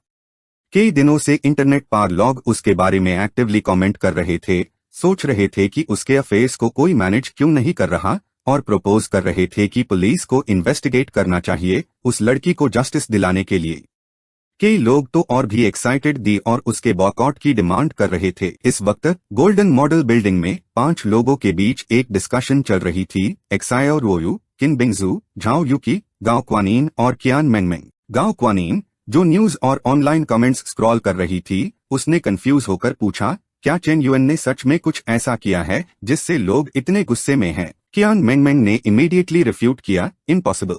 कई दिनों से इंटरनेट पर लोग उसके बारे में एक्टिवली कमेंट कर रहे थे, सोच रहे थे कि उसके अफेयर्स को कोई मैनेज क्यों नहीं कर रहा और प्रपोज कर रहे थे कि पुलिस को इन्वेस्टिगेट करना चाहिए उस लड़की को जस्टिस दिलाने के लिए। कई लोग तो और भी एक्साइटेड दी और उसके बॉयकॉट की डिमांड कर रहे थे। इस वक्त गोल्डन मॉडल बिल्डिंग में 5 लोगों के बीच एक डिस्कशन चल रही थी। एक्सायो रोयू, किन बिंगजू, झाओ यूकी, गाओ क्वानीन और कियान मेंगमेंग। गाओ क्वानीन, जो न्यूज और ऑनलाइन कमेंट्स स्क्रॉल कर रही थी, उसने कंफ्यूज होकर पूछा, क्या चेन युअन ने सच में कुछ ऐसा किया है जिससे लोग इतने गुस्से में हैं? कियान मेंगमेंग ने इमीडिएटली रिफ्यूट किया, इम्पॉसिबल।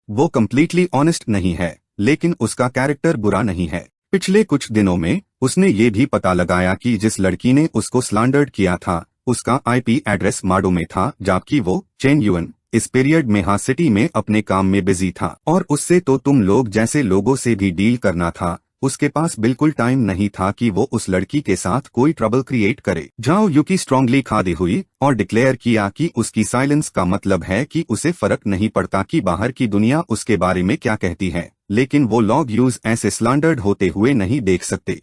वो कम्प्लीटली ऑनेस्ट नहीं है, लेकिन उसका कैरेक्टर बुरा नहीं है। पिछले कुछ दिनों में उसने ये भी पता लगाया कि जिस लड़की ने उसको स्लैंडर्ड किया था उसका आईपी एड्रेस माडो में था, जबकि वो चेन युअन इस पीरियड में हाँ सिटी में अपने काम में बिजी था और उससे तो तुम लोग जैसे लोगों से भी डील करना था। उसके पास बिल्कुल टाइम नहीं था कि वो उस लड़की के साथ कोई ट्रबल क्रिएट करे। झाओ यूकी स्ट्रांगली खादी हुई और डिक्लेयर किया कि उसकी साइलेंस का मतलब है कि उसे फर्क नहीं पड़ता कि बाहर की दुनिया उसके बारे में क्या कहती है, लेकिन वो लोग यूज ऐसे स्लैंडर्ड होते हुए नहीं देख सकते।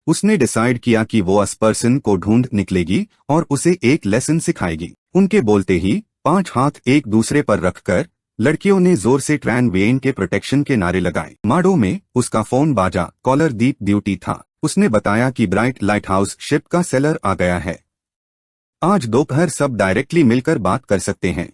उसने डिसाइड किया कि वो उस पर्सन को ढूंढ निकलेगी और उसे एक लेसन सिखाएगी। उनके बोलते ही 5 हाथ एक दूसरे पर रखकर लड़कियों ने जोर से ट्रैन वेन के प्रोटेक्शन के नारे लगाए। माडो में उसका फोन बाजा, कॉलर दीप ड्यूटी था। उसने बताया कि ब्राइट लाइट हाउस शिप का सेलर आ गया है, आज दोपहर सब डायरेक्टली मिलकर बात कर सकते हैं।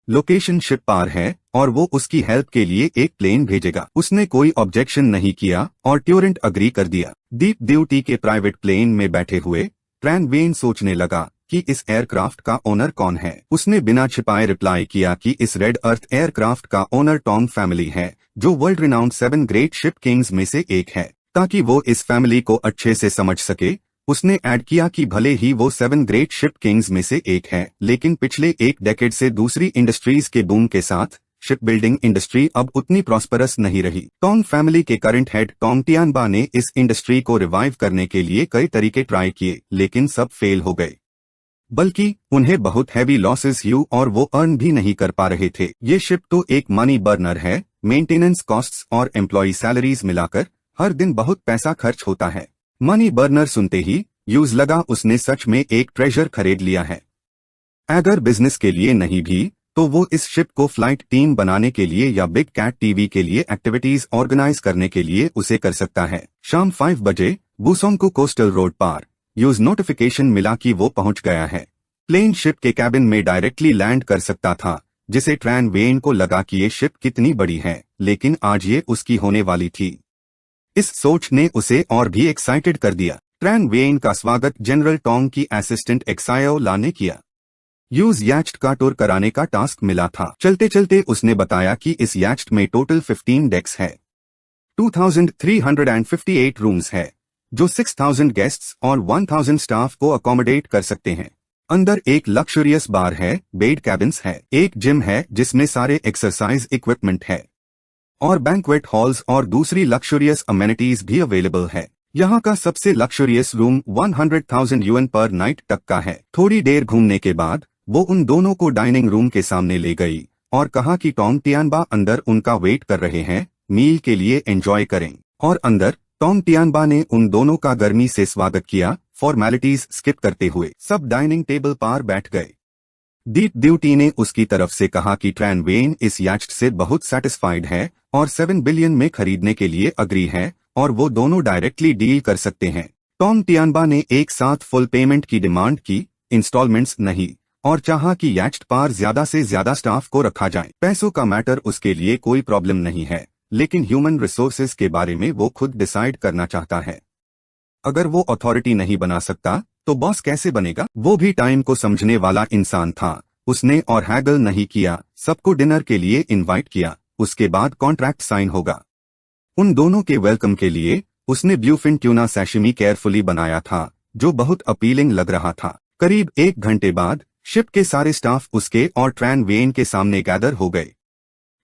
लोकेशन शिप पार है और वो उसकी हेल्प के लिए एक प्लेन भेजेगा। उसने कोई ऑब्जेक्शन नहीं किया और ट्यूरेंट अग्री कर दिया। दीप ड्यूटी के प्राइवेट प्लेन में बैठे हुए ट्रैन वेन सोचने लगा कि इस एयरक्राफ्ट का ओनर कौन है। उसने बिना छिपाए रिप्लाई किया कि इस रेड अर्थ एयरक्राफ्ट का ओनर टॉन्ग फैमिली है, जो world renowned 7 great ship Kings में से एक है। ताकि वो इस फैमिली को अच्छे से समझ सके, उसने ऐड किया कि भले ही वो 7 ग्रेट शिप किंग्स में से एक है, लेकिन पिछले एक डेकेड से दूसरी इंडस्ट्रीज के बूम के साथ शिप बिल्डिंग इंडस्ट्री अब उतनी प्रॉस्परस नहीं रही। टोंग फैमिली के करंट हेड टोंग टियानबा ने इस इंडस्ट्री को रिवाइव करने के लिए कई तरीके ट्राई किए, लेकिन सब फेल हो गए। बल्कि उन्हें बहुत हैवी लॉसेस हुई और वो अर्न भी नहीं कर पा रहे थे। ये शिप तो एक मनी बर्नर है, मेंटेनेंस कॉस्ट्स और एम्प्लॉय सैलरीज मिलाकर हर दिन बहुत पैसा खर्च होता है। मनी बर्नर सुनते ही यूज लगा उसने सच में एक ट्रेजर खरीद लिया है। अगर बिजनेस के लिए नहीं भी तो वो इस शिप को फ्लाइट टीम बनाने के लिए या बिग कैट टीवी के लिए एक्टिविटीज ऑर्गेनाइज करने के लिए उसे कर सकता है। शाम 5 बजे बुसोंग कोस्टल रोड पार यूज नोटिफिकेशन मिला कि वो पहुंच गया है। प्लेन शिप के कैबिन में डायरेक्टली लैंड कर सकता था, जिसे ट्रैन वेन को लगा कि ये शिप कितनी बड़ी है, लेकिन आज ये उसकी होने वाली थी। इस सोच ने उसे और भी एक्साइटेड कर दिया। ट्रैन वेन का स्वागत जनरल टोंग की असिस्टेंट एक्सायो ला ने किया। यूज याच्ट का टूर कराने का टास्क मिला था। चलते चलते उसने बताया कि इस याच्ट में टोटल 15 डेक्स है, 2358 रूम्स है, जो 6000 गेस्ट्स और 1000 स्टाफ को अकोमोडेट कर सकते हैं। अंदर एक लक्सुरियस बार है, बेड कैबिन्स है, एक जिम है जिसमें सारे एक्सरसाइज इक्विपमेंट है, और बैंक्वेट हॉल्स और दूसरी लक्सुरियस अमेनिटीज भी अवेलेबल है। यहाँ का सबसे लक्सुरियस रूम 100,000 युएन पर नाइट तक का है। थोड़ी देर घूमने के बाद वो उन दोनों को डाइनिंग रूम के सामने ले गई और कहा कि टोंग टियानबा अंदर उनका वेट कर रहे हैं, मील के लिए एंजॉय करें। और अंदर टोंग टियानबा ने उन दोनों का गर्मी से स्वागत किया। फॉर्मेलिटीज स्किप करते हुए सब डाइनिंग टेबल पर बैठ गए। डीप ड्यूटी ने उसकी तरफ से कहा कि ट्रैन वेन इस याच्ट से बहुत सेटिस्फाइड है और 7 बिलियन में खरीदने के लिए अग्री है और वो दोनों डायरेक्टली डील कर सकते हैं। टोंग टियानबा ने एक साथ फुल पेमेंट की डिमांड की, इंस्टॉलमेंट्स नहीं, और चाहा कि याच्ट पर ज्यादा से ज्यादा स्टाफ को रखा जाए। पैसों का मैटर उसके लिए कोई प्रॉब्लम नहीं है, लेकिन ह्यूमन रिसोर्सेज के बारे में वो खुद डिसाइड करना चाहता है। अगर वो अथॉरिटी नहीं बना सकता तो बॉस कैसे बनेगा? वो भी टाइम को समझने वाला इंसान था। उसने और हैगल नहीं किया, सबको डिनर के लिए इनवाइट किया, उसके बाद कॉन्ट्रैक्ट साइन होगा। उन दोनों के वेलकम के लिए उसने ब्लूफिन ट्यूना सैशिमी केयरफुली बनाया था, जो बहुत अपीलिंग लग रहा था। करीब 1 घंटे बाद शिप के सारे स्टाफ उसके और ट्रैन वेन के सामने गैदर हो गए।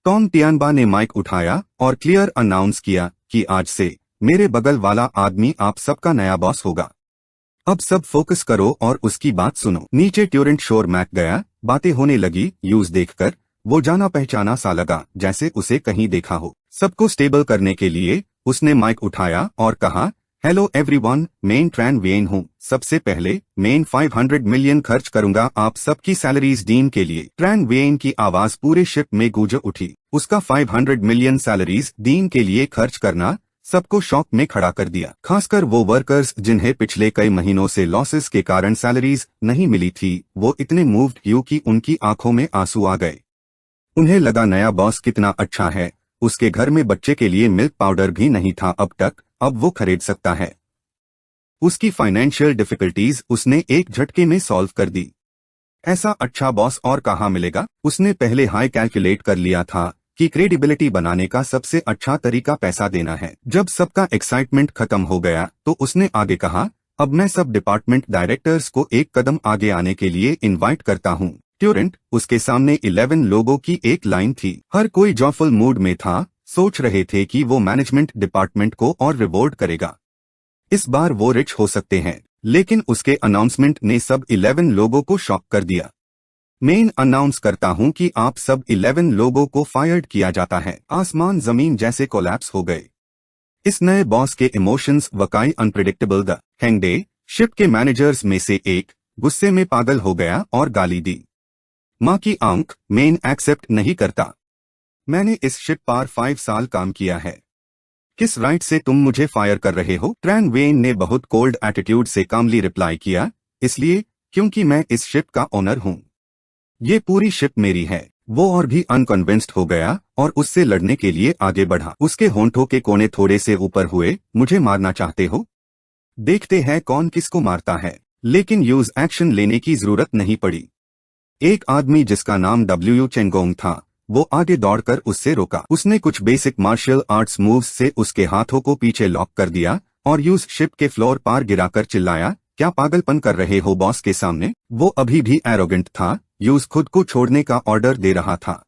टोंग टियानबा ने माइक उठाया और क्लियर अनाउंस किया कि आज से मेरे बगल वाला आदमी आप सबका नया बॉस होगा। अब सब फोकस करो और उसकी बात सुनो। नीचे ट्यूरेंट शोर मैक गया, बातें होने लगी। यूज देखकर वो जाना पहचाना सा लगा, जैसे उसे कहीं देखा हो। सबको स्टेबल करने के लिए उसने माइक उठाया और कहा, हेलो एवरीवन, मैं ट्रैन वेन हूँ। सबसे पहले मैं 500 मिलियन खर्च करूंगा आप सबकी सैलरीज डीन के लिए। ट्रैन वेन की आवाज पूरे शिप में गूंज उठी। उसका 500 मिलियन सैलरीज डीन के लिए खर्च करना सबको शॉक में खड़ा कर दिया, खासकर वो वर्कर्स जिन्हें पिछले कई महीनों से लॉसेस के कारण सैलरीज नहीं मिली थी। वो इतने मूव्ड हुए कि उनकी आंखों में आंसू आ गए। उन्हें लगा नया बॉस कितना अच्छा है। उसके घर में बच्चे के लिए मिल्क पाउडर भी नहीं था अब तक, अब वो खरीद सकता है। उसकी फाइनेंशियल डिफिकल्टीज उसने एक झटके में सॉल्व कर दी। ऐसा अच्छा बॉस और कहाँ मिलेगा? उसने पहले हाई कैलकुलेट कर लिया था कि क्रेडिबिलिटी बनाने का सबसे अच्छा तरीका पैसा देना है। जब सबका एक्साइटमेंट खत्म हो गया तो उसने आगे कहा, अब मैं सब डिपार्टमेंट डायरेक्टर्स को एक कदम आगे आने के लिए इनवाइट करता हूँ। ट्यूरेंट उसके सामने 11 लोगों की एक लाइन थी। हर कोई जॉयफुल मूड में था, सोच रहे थे कि वो मैनेजमेंट डिपार्टमेंट को और रिवॉर्ड करेगा। इस बार वो रिच हो सकते हैं, लेकिन उसके अनाउंसमेंट ने सब 11 लोगों को शॉक कर दिया। मैं अनाउंस करता हूं कि आप सब 11 लोगों को फायर्ड किया जाता है। आसमान जमीन जैसे कोलैप्स हो गए। इस नए बॉस के emotions Waqai unpredictable. The हैंगडे ship के मैनेजर्स में से एक गुस्से में पागल हो गया और गाली दी। माँ की आंख, मैं एक्सेप्ट नहीं करता। मैंने इस शिप पर 5 साल काम किया है। किस राइट से तुम मुझे फायर कर रहे हो? ट्रैन वेन ने बहुत कोल्ड एटीट्यूड से कामली रिप्लाई किया, इसलिए क्योंकि मैं इस शिप का ओनर हूँ। ये पूरी शिप मेरी है। वो और भी अनकन्विंस्ड हो गया और उससे लड़ने के लिए आगे बढ़ा। उसके होंठों के कोने थोड़े से ऊपर हुए। मुझे मारना चाहते हो? देखते हैं कौन किसको मारता है। लेकिन यूज एक्शन लेने की जरूरत नहीं पड़ी। एक आदमी जिसका नाम डब्ल्यू चेंगोंग था, वो आगे दौड़कर उससे रोका। उसने कुछ बेसिक मार्शल आर्ट्स मूव्स से उसके हाथों को पीछे लॉक कर दिया और यूज शिप के फ्लोर पर गिराकर चिल्लाया, क्या पागलपन कर रहे हो बॉस के सामने? वो अभी भी एरोगेंट था। यूज खुद को छोड़ने का ऑर्डर दे रहा था।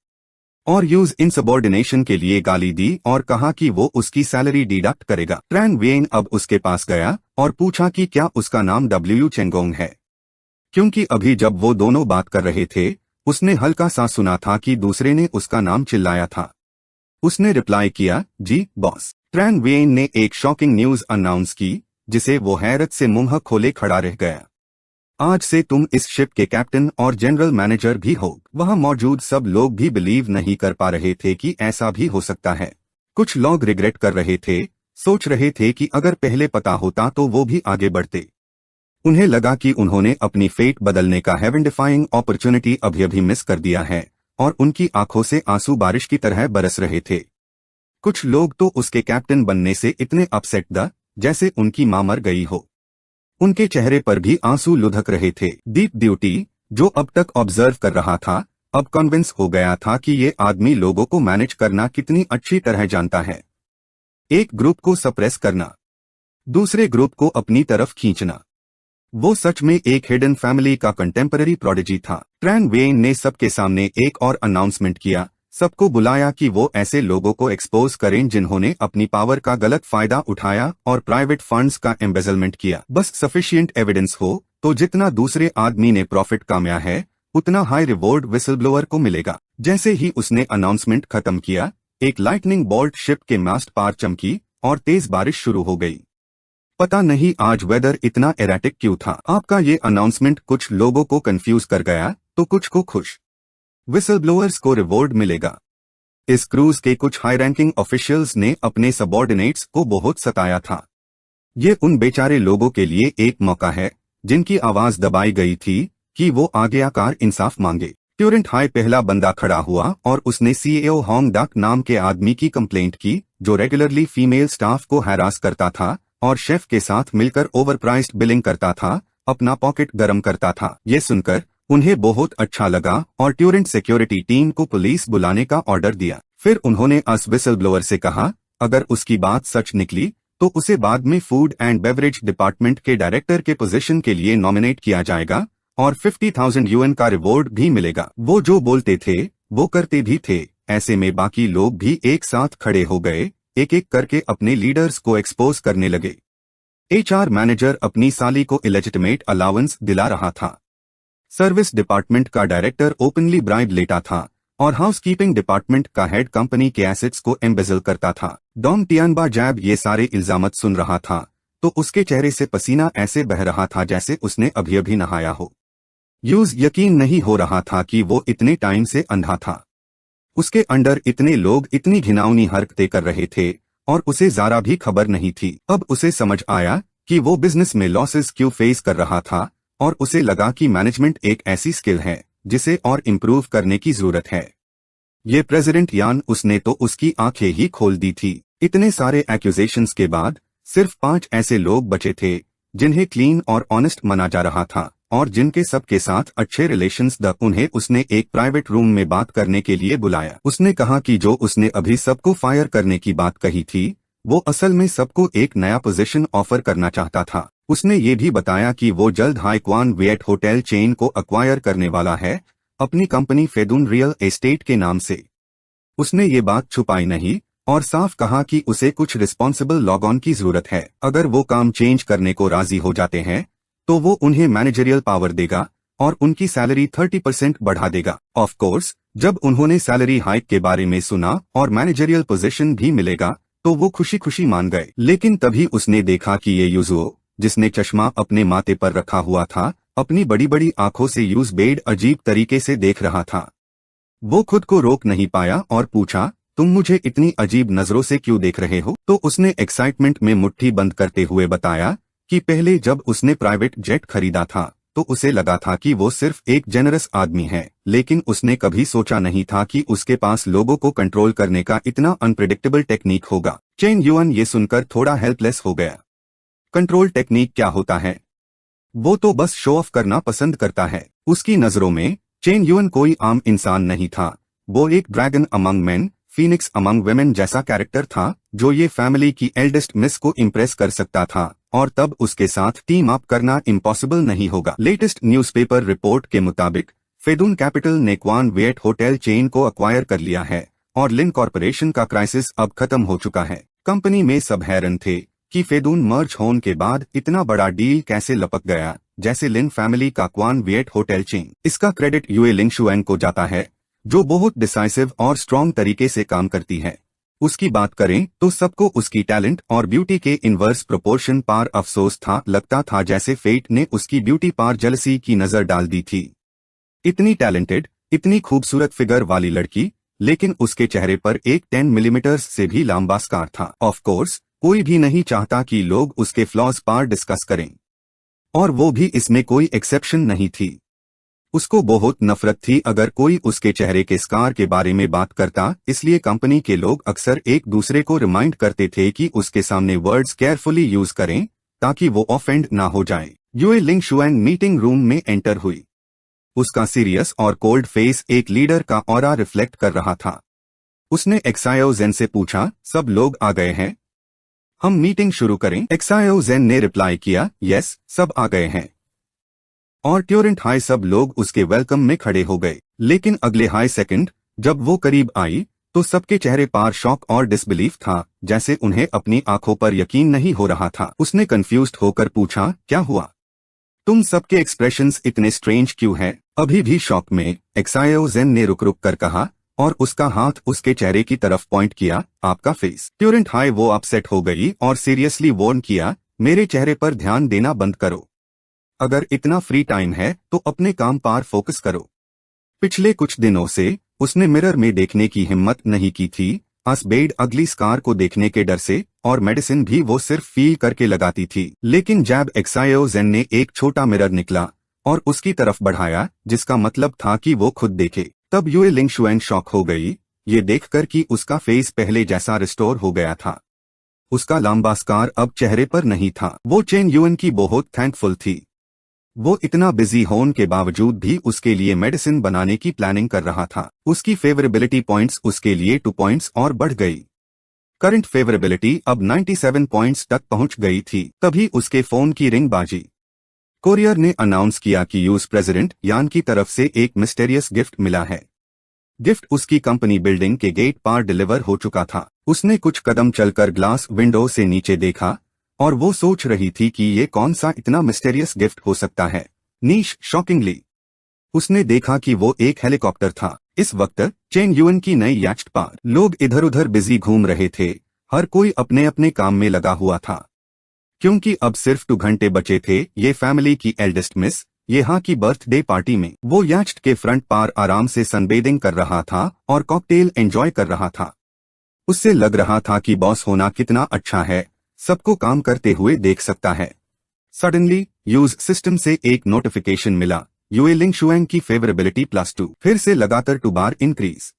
और यूज इनसबॉर्डिनेशन के लिए गाली दी और कहा कि वो उसकी सैलरी डिडक्ट करेगा। ट्रैन वेन अब उसके पास गया और पूछा कि क्या उसका नाम डब्ल्यू चेंगोंग है, क्योंकि अभी जब वो दोनों बात कर रहे थे उसने हल्का सा सुना था कि दूसरे ने उसका नाम चिल्लाया था। उसने रिप्लाई किया, जी बॉस। ट्रैन वेन ने एक शॉकिंग न्यूज अनाउंस की जिसे वो हैरत से मुंह खोले खड़ा रह गया। आज से तुम इस शिप के कैप्टन और जनरल मैनेजर भी हो। वहां मौजूद सब लोग भी बिलीव नहीं कर पा रहे थे कि ऐसा भी हो सकता है। कुछ लोग रिग्रेट कर रहे थे, सोच रहे थे कि अगर पहले पता होता तो वो भी आगे बढ़ते। उन्हें लगा कि उन्होंने अपनी फेट बदलने का हेवन डिफाइंग अपॉर्चुनिटी अभी मिस कर दिया है और उनकी आंखों से आंसू बारिश की तरह बरस रहे थे। कुछ लोग तो उसके कैप्टन बनने से इतने अपसेट द जैसे उनकी मां मर गई हो। उनके चेहरे पर भी आंसू लुढ़क रहे थे। डीप ड्यूटी, जो अब तक ऑब्जर्व कर रहा था, अब कन्विंस हो गया था कि ये आदमी लोगों को मैनेज करना कितनी अच्छी तरह जानता है। एक ग्रुप को सप्रेस करना, दूसरे ग्रुप को अपनी तरफ खींचना। वो सच में एक हिडन फैमिली का कंटेम्पररी प्रोडिजी था। ट्रैन वेन ने सबके सामने एक और अनाउंसमेंट किया, सबको बुलाया कि वो ऐसे लोगों को एक्सपोज करें जिन्होंने अपनी पावर का गलत फायदा उठाया और प्राइवेट फंड्स का एम्बेजलमेंट किया। बस सफिशिएंट एविडेंस हो तो जितना दूसरे आदमी ने प्रॉफिट कमाया है उतना हाई रिवॉर्ड विसल ब्लोअर को मिलेगा। जैसे ही उसने अनाउंसमेंट खत्म किया, एक लाइटनिंग बोल्ट शिप के मास्ट पार चमकी और तेज बारिश शुरू हो गई। पता नहीं आज वेदर इतना एराटिक क्यों था। आपका ये अनाउंसमेंट कुछ लोगों को कंफ्यूज कर गया तो कुछ को खुश। विसल ब्लोअर्स को रिवॉर्ड मिलेगा। इस क्रूज के कुछ हाई रैंकिंग ऑफिशियल्स ने अपने सबॉर्डिनेट्स को बहुत सताया था। ये उन बेचारे लोगों के लिए एक मौका है जिनकी आवाज दबाई गई थी कि वो आज्ञाकार इंसाफ मांगे। ट्यूरेंट हाई पहला बंदा खड़ा हुआ और उसने सीईओ होंग डक नाम के आदमी की कंप्लेंट की जो रेगुलरली फीमेल स्टाफ को हैरास करता था और शेफ के साथ मिलकर ओवरप्राइस्ड बिलिंग करता था, अपना पॉकेट गरम करता था। ये सुनकर उन्हें बहुत अच्छा लगा और ट्यूरेंट सिक्योरिटी टीम को पुलिस बुलाने का ऑर्डर दिया। फिर उन्होंने अस विसल ब्लोअर से कहा, अगर उसकी बात सच निकली तो उसे बाद में फूड एंड बेवरेज डिपार्टमेंट के डायरेक्टर के पोजीशन के लिए नॉमिनेट किया जाएगा और 50,000 यूएन का रिवॉर्ड भी मिलेगा। वो जो बोलते थे वो करते भी थे। ऐसे में बाकी लोग भी एक साथ खड़े हो गए, एक एक करके अपने लीडर्स को एक्सपोज करने लगे। एचआर मैनेजर अपनी साली को इलेजिटिमेट अलाउंस दिला रहा था। सर्विस डिपार्टमेंट का डायरेक्टर ओपनली ब्राइब लेता था और हाउसकीपिंग डिपार्टमेंट का हेड कंपनी के एसेट्स को एम्बेजल करता था। डोंग टियानबा जैब ये सारे इल्जामत सुन रहा था तो उसके चेहरे से पसीना ऐसे बह रहा था जैसे उसने अभी नहाया हो। यूज यकीन नहीं हो रहा था कि वो इतने टाइम से अंधा था। उसके अंडर इतने लोग इतनी घिनौनी हरकतें कर रहे थे और उसे जरा भी खबर नहीं थी। अब उसे समझ आया कि वो बिजनेस में लॉसेस क्यों फेस कर रहा था और उसे लगा कि मैनेजमेंट एक ऐसी स्किल है जिसे और इम्प्रूव करने की जरूरत है। ये प्रेसिडेंट यान उसने तो उसकी आंखें ही खोल दी थी। इतने सारे एक्यूजेशंस के बाद सिर्फ 5 ऐसे लोग बचे थे जिन्हें क्लीन और ऑनेस्ट माना जा रहा था और जिनके सबके साथ अच्छे रिलेशंस द। उन्हें उसने एक प्राइवेट रूम में बात करने के लिए बुलाया। उसने कहा कि जो उसने अभी सबको फायर करने की बात कही थी वो असल में सबको एक नया पोजीशन ऑफर करना चाहता था। उसने ये भी बताया कि वो जल्द हाई क्वान वियट होटल चेन को अक्वायर करने वाला है अपनी कंपनी फेदुन रियल एस्टेट के नाम से। उसने ये बात छुपाई नहीं और साफ कहा कि उसे कुछ रिस्पॉन्सिबल लॉग ऑन की जरूरत है। अगर वो काम चेंज करने को राजी हो जाते हैं तो वो उन्हें मैनेजरियल पावर देगा और उनकी सैलरी 30% बढ़ा देगा। ऑफ कोर्स जब उन्होंने सैलरी हाइक के बारे में सुना और मैनेजरियल पोजीशन भी मिलेगा तो वो खुशी खुशी मान गए। लेकिन तभी उसने देखा कि ये यूजुओ जिसने चश्मा अपने माथे पर रखा हुआ था अपनी बड़ी बड़ी आंखों से यूज बेड अजीब तरीके से देख रहा था। वो खुद को रोक नहीं पाया और पूछा, तुम मुझे इतनी अजीब नजरों से क्यों देख रहे हो? तो उसने एक्साइटमेंट में मुट्ठी बंद करते हुए बताया कि पहले जब उसने प्राइवेट जेट खरीदा था तो उसे लगा था कि वो सिर्फ एक जेनरस आदमी है, लेकिन उसने कभी सोचा नहीं था कि उसके पास लोगों को कंट्रोल करने का इतना अनप्रिडिक्टेबल टेक्निक होगा। चेन युआन ये सुनकर थोड़ा हेल्पलेस हो गया। कंट्रोल टेक्निक क्या होता है? वो तो बस शो ऑफ करना पसंद करता है। उसकी नजरों में चेन युआन कोई आम इंसान नहीं था। वो एक dragon among main, Phoenix among women जैसा कैरेक्टर था जो ये फैमिली की एल्डेस्ट मिस को इम्प्रेस कर सकता था और तब उसके साथ टीम अप करना इम्पॉसिबल नहीं होगा। लेटेस्ट न्यूज़पेपर रिपोर्ट के मुताबिक फेदून कैपिटल ने क्वान वियट होटल चेन को अक्वायर कर लिया है और लिन कॉर्पोरेशन का क्राइसिस अब खत्म हो चुका है। कंपनी में सब हैरान थे कि फेदून मर्ज होने के बाद इतना बड़ा डील कैसे लपक गया, जैसे लिन फैमिली का क्वान वियट होटल चेन। इसका क्रेडिट यूए लिंगशुएन को जाता है, जो बहुत डिसाइसिव और स्ट्रॉन्ग तरीके से काम करती है। उसकी बात करें तो सबको उसकी टैलेंट और ब्यूटी के इनवर्स प्रोपोर्शन पर अफसोस था। लगता था जैसे फेट ने उसकी ब्यूटी पर जेलसी की नजर डाल दी थी। इतनी टैलेंटेड, इतनी खूबसूरत फिगर वाली लड़की, लेकिन उसके चेहरे पर एक 10 मिलीमीटर से भी लंबा स्कार था। ऑफ कोर्स कोई भी नहीं चाहता कि लोग उसके फ्लॉज पर डिस्कस करें, और वो भी इसमें कोई एक्सेप्शन नहीं थी। उसको बहुत नफरत थी अगर कोई उसके चेहरे के स्कार के बारे में बात करता, इसलिए कंपनी के लोग अक्सर एक दूसरे को रिमाइंड करते थे कि उसके सामने वर्ड्स केयरफुली यूज करें ताकि वो ऑफेंड ना हो जाए। यूए लिंगशुएन मीटिंग रूम में एंटर हुई। उसका सीरियस और कोल्ड फेस एक लीडर का ऑरा रिफ्लेक्ट कर रहा था। उसने एक्सायो जेन से पूछा, सब लोग आ गए हैं? हम मीटिंग शुरू करें? एक्सायो जेन ने रिप्लाई किया, यस, सब आ गए हैं। और ट्यूरेंट हाई सब लोग उसके वेलकम में खड़े हो गए। लेकिन अगले हाई सेकंड जब वो करीब आई तो सबके चेहरे पर शॉक और डिसबिलीफ था, जैसे उन्हें अपनी आंखों पर यकीन नहीं हो रहा था। उसने कंफ्यूज्ड होकर पूछा, क्या हुआ? तुम सबके एक्सप्रेशंस इतने स्ट्रेंज क्यों हैं? अभी भी शॉक में एक्सायो जेन ने रुक रुक कर कहा, और उसका हाथ उसके चेहरे की तरफ पॉइंट किया, आपका फेस। ट्यूरेंट हाई वो अपसेट हो गई और सीरियसली वार्न किया, मेरे चेहरे पर ध्यान देना बंद करो। अगर इतना फ्री टाइम है तो अपने काम पर फोकस करो। पिछले कुछ दिनों से उसने मिरर में देखने की हिम्मत नहीं की थी, असबेड अगली स्कार को देखने के डर से, और मेडिसिन भी वो सिर्फ फील करके लगाती थी। लेकिन जब एक्सायो जेन ने एक छोटा मिरर निकला और उसकी तरफ बढ़ाया, जिसका मतलब था कि वो खुद देखे, तब यूए लिंगशुएन शॉक हो गई, ये देखकर कि उसका फेस पहले जैसा रिस्टोर हो गया था। उसका लंबा स्कार अब चेहरे पर नहीं था। वो चेन युएन की बहुत थैंकफुल थी। वो इतना बिजी होने के बावजूद भी उसके लिए मेडिसिन बनाने की प्लानिंग कर रहा था। उसकी फेवरेबिलिटी पॉइंट्स उसके लिए 2 पॉइंट्स और बढ़ गई। करंट फेवरेबिलिटी अब 97 पॉइंट्स तक पहुंच गई थी। तभी उसके फोन की रिंग बाजी। कोरियर ने अनाउंस किया कि यूएस प्रेसिडेंट यान की तरफ से एक मिस्टेरियस गिफ्ट मिला है। गिफ्ट उसकी कंपनी बिल्डिंग के गेट पर डिलीवर हो चुका था। उसने कुछ कदम चलकर ग्लास विंडो से नीचे देखा और वो सोच रही थी कि ये कौन सा इतना मिस्टेरियस गिफ्ट हो सकता है। नीश शॉकिंगली उसने देखा कि वो एक हेलीकॉप्टर था। इस वक्त चेन युएन की नई याcht पर लोग इधर उधर बिजी घूम रहे थे। हर कोई अपने अपने काम में लगा हुआ था, क्योंकि अब सिर्फ 2 घंटे बचे थे ये फैमिली की एल्डेस्ट मिस यहाँ की बर्थडे पार्टी में। वो याcht के फ्रंट पर आराम से सनबेदिंग कर रहा था और कॉकटेल एंजॉय कर रहा था। उससे लग रहा था कि बॉस होना कितना अच्छा है, सबको काम करते हुए देख सकता है। सडनली यूज सिस्टम से एक नोटिफिकेशन मिला, यूए लिंगशुएन की फेवरेबिलिटी +2 फिर से लगातार 2 बार इंक्रीज।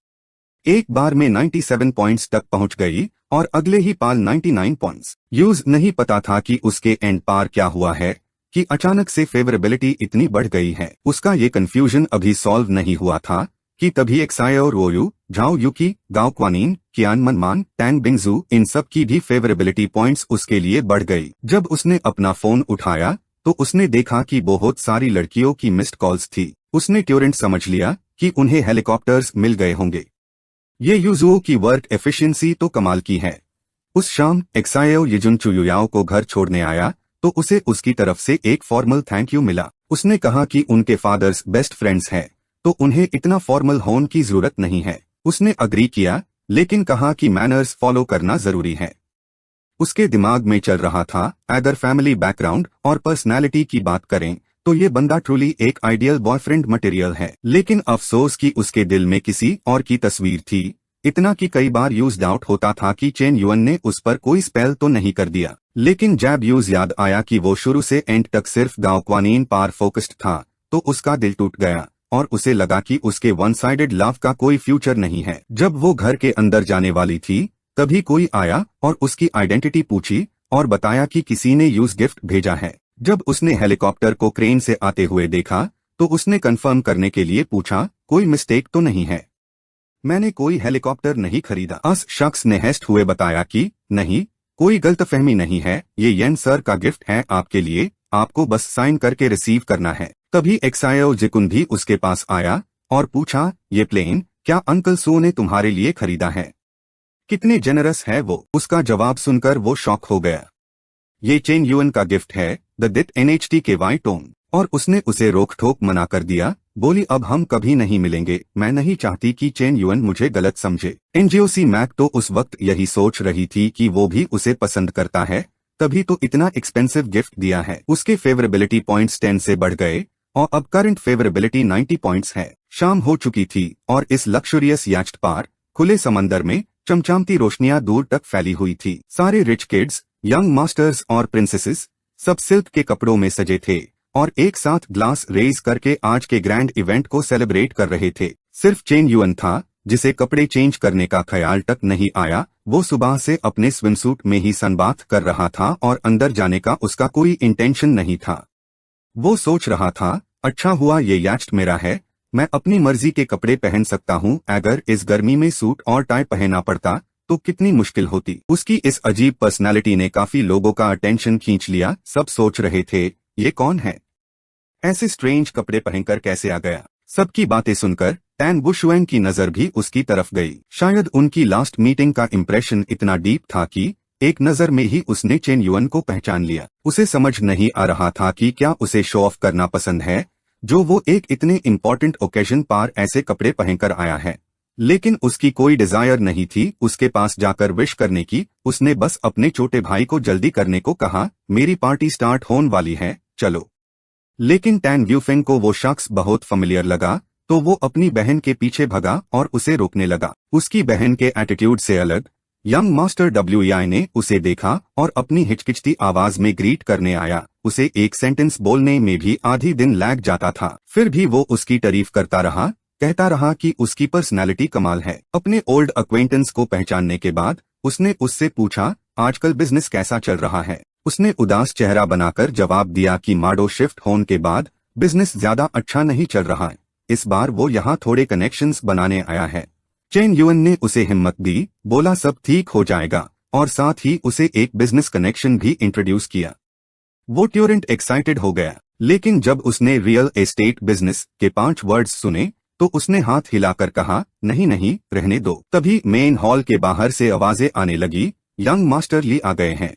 एक बार में 97 पॉइंट्स तक पहुंच गई और अगले ही पाल 99 पॉइंट्स। यूज नहीं पता था कि उसके एंड पार क्या हुआ है कि अचानक से फेवरेबिलिटी इतनी बढ़ गई है। उसका ये कंफ्यूजन अभी सॉल्व नहीं हुआ था कि तभी एक्सायो रोयू, झाओ यूकी, गाओ क्वानिन, कियान मनमान, टैंग बिंगजू, इन सब की भी फेवरेबिलिटी पॉइंट्स उसके लिए बढ़ गई। जब उसने अपना फोन उठाया तो उसने देखा कि बहुत सारी लड़कियों की मिस्ड कॉल्स थी। उसने ट्यूरेंट समझ लिया कि उन्हें हेलीकॉप्टर्स मिल गए होंगे। ये यूजुओ की वर्क एफिशिएंसी तो कमाल की है। उस शाम एक्सायो यजुन चुयुयाओ को घर छोड़ने आया तो उसे उसकी तरफ से एक फॉर्मल थैंक यू मिला। उसने कहा कि उनके फादर्स बेस्ट फ्रेंड्स हैं, तो उन्हें इतना फॉर्मल होने की जरूरत नहीं है। उसने अग्री किया, लेकिन कहा कि मैनर्स फॉलो करना जरूरी है। उसके दिमाग में चल रहा था, अगर फैमिली बैकग्राउंड और पर्सनालिटी की बात करें तो ये बंदा ट्रूली एक आइडियल बॉयफ्रेंड मटेरियल है। लेकिन अफसोस कि उसके दिल में किसी और की तस्वीर थी, इतना कि कई बार यूज डाउट होता था कि चेन युएन ने उस पर कोई स्पेल तो नहीं कर दिया। लेकिन जब यूज याद आया कि वो शुरू से एंड तक सिर्फ गांव क्वानीन पर फोकस्ड था, तो उसका दिल टूट गया और उसे लगा कि उसके वन साइडेड लव का कोई फ्यूचर नहीं है। जब वो घर के अंदर जाने वाली थी तभी कोई आया और उसकी आइडेंटिटी पूछी और बताया कि किसी ने यूज गिफ्ट भेजा है। जब उसने हेलीकॉप्टर को क्रेन से आते हुए देखा तो उसने कंफर्म करने के लिए पूछा, कोई मिस्टेक तो नहीं है? मैंने कोई हेलीकॉप्टर नहीं खरीदा। उस शख्स ने हेस्ट हुए बताया कि नहीं, कोई गलतफहमी नहीं है, ये येन सर का गिफ्ट है आपके लिए, आपको बस साइन करके रिसीव करना है। तभी एक्सायो जिकुन भी उसके पास आया और पूछा, ये प्लेन क्या अंकल सो ने तुम्हारे लिए खरीदा है? कितने जेनरस है वो। उसका जवाब सुनकर वो शॉक हो गया। ये चेन युअन का गिफ्ट है, द दिट NHT के वाई टोन। और उसने उसे रोक ठोक मना कर दिया। बोली, अब हम कभी नहीं मिलेंगे, मैं नहीं चाहती कि चेन युअन मुझे गलत समझे। NGOC मैक तो उस वक्त यही सोच रही थी कि वो भी उसे पसंद करता है, तभी तो इतना एक्सपेंसिव गिफ्ट दिया है। उसके फेवरेबिलिटी पॉइंट्स 10 से बढ़ गए और अब करंट फेवरेबिलिटी 90 पॉइंट्स है। शाम हो चुकी थी और इस लक्सुरियस याcht पार खुले समंदर में चमचमती रोशनियां दूर तक फैली हुई थी। सारे रिच किड्स, यंग मास्टर्स और प्रिंसेसेस सब सिल्क के कपड़ों में सजे थे और एक साथ ग्लास रेज करके आज के ग्रैंड इवेंट को सेलिब्रेट कर रहे थे। सिर्फ चेन युअन था जिसे कपड़े चेंज करने का ख्याल तक नहीं आया। वो सुबह से अपने स्विमसूट में ही सनबाथ कर रहा था और अंदर जाने का उसका कोई इंटेंशन नहीं था। वो सोच रहा था, अच्छा हुआ ये याcht मेरा है, मैं अपनी मर्जी के कपड़े पहन सकता हूँ। अगर इस गर्मी में सूट और टाई पहनना पड़ता तो कितनी मुश्किल होती। उसकी इस अजीब पर्सनालिटी ने काफी लोगों का अटेंशन खींच लिया। सब सोच रहे थे, ये कौन है, ऐसे स्ट्रेंज कपड़े पहनकर कैसे आ गया। सबकी बातें सुनकर टैन बुशुएन की नजर भी उसकी तरफ गई। शायद उनकी लास्ट मीटिंग का इम्प्रेशन इतना डीप था कि एक नजर में ही उसने चेन युअन को पहचान लिया। उसे समझ नहीं आ रहा था कि क्या उसे शो ऑफ करना पसंद है, जो वो एक इतने इम्पोर्टेंट ओकेजन पर ऐसे कपड़े पहनकर आया है। लेकिन उसकी कोई डिजायर नहीं थी उसके पास जाकर विश करने की। उसने बस अपने छोटे भाई को जल्दी करने को कहा, मेरी पार्टी स्टार्ट होने वाली है, चलो। लेकिन टैन व्यूफेंग को वो शख्स बहुत फेमिलियर लगा, तो वो अपनी बहन के पीछे भगा और उसे रोकने लगा। उसकी बहन के एटीट्यूड से अलग यंग मास्टर WEI ने उसे देखा और अपनी हिचकिचती आवाज में ग्रीट करने आया। उसे एक सेंटेंस बोलने में भी आधी दिन लग जाता था, फिर भी वो उसकी तारीफ करता रहा, कहता रहा कि उसकी पर्सनालिटी कमाल है। अपने ओल्ड अक्वेंटेंस को पहचानने के बाद उसने उससे पूछा, आजकल बिजनेस कैसा चल रहा है? उसने उदास चेहरा बनाकर जवाब दिया कि माडो शिफ्ट होने के बाद बिजनेस ज्यादा अच्छा नहीं चल रहा है, इस बार वो यहाँ थोड़े कनेक्शंस बनाने आया है। चेन युअन ने उसे हिम्मत दी, बोला सब ठीक हो जाएगा, और साथ ही उसे एक बिजनेस कनेक्शन भी इंट्रोड्यूस किया। वो ट्यूरेंट एक्साइटेड हो गया, लेकिन जब उसने रियल एस्टेट बिजनेस के 5 वर्ड्स सुने तो उसने हाथ हिलाकर कहा, नहीं नहीं, रहने दो। तभी मेन हॉल के बाहर से आवाजें आने लगी, यंग मास्टर ली आ गए हैं।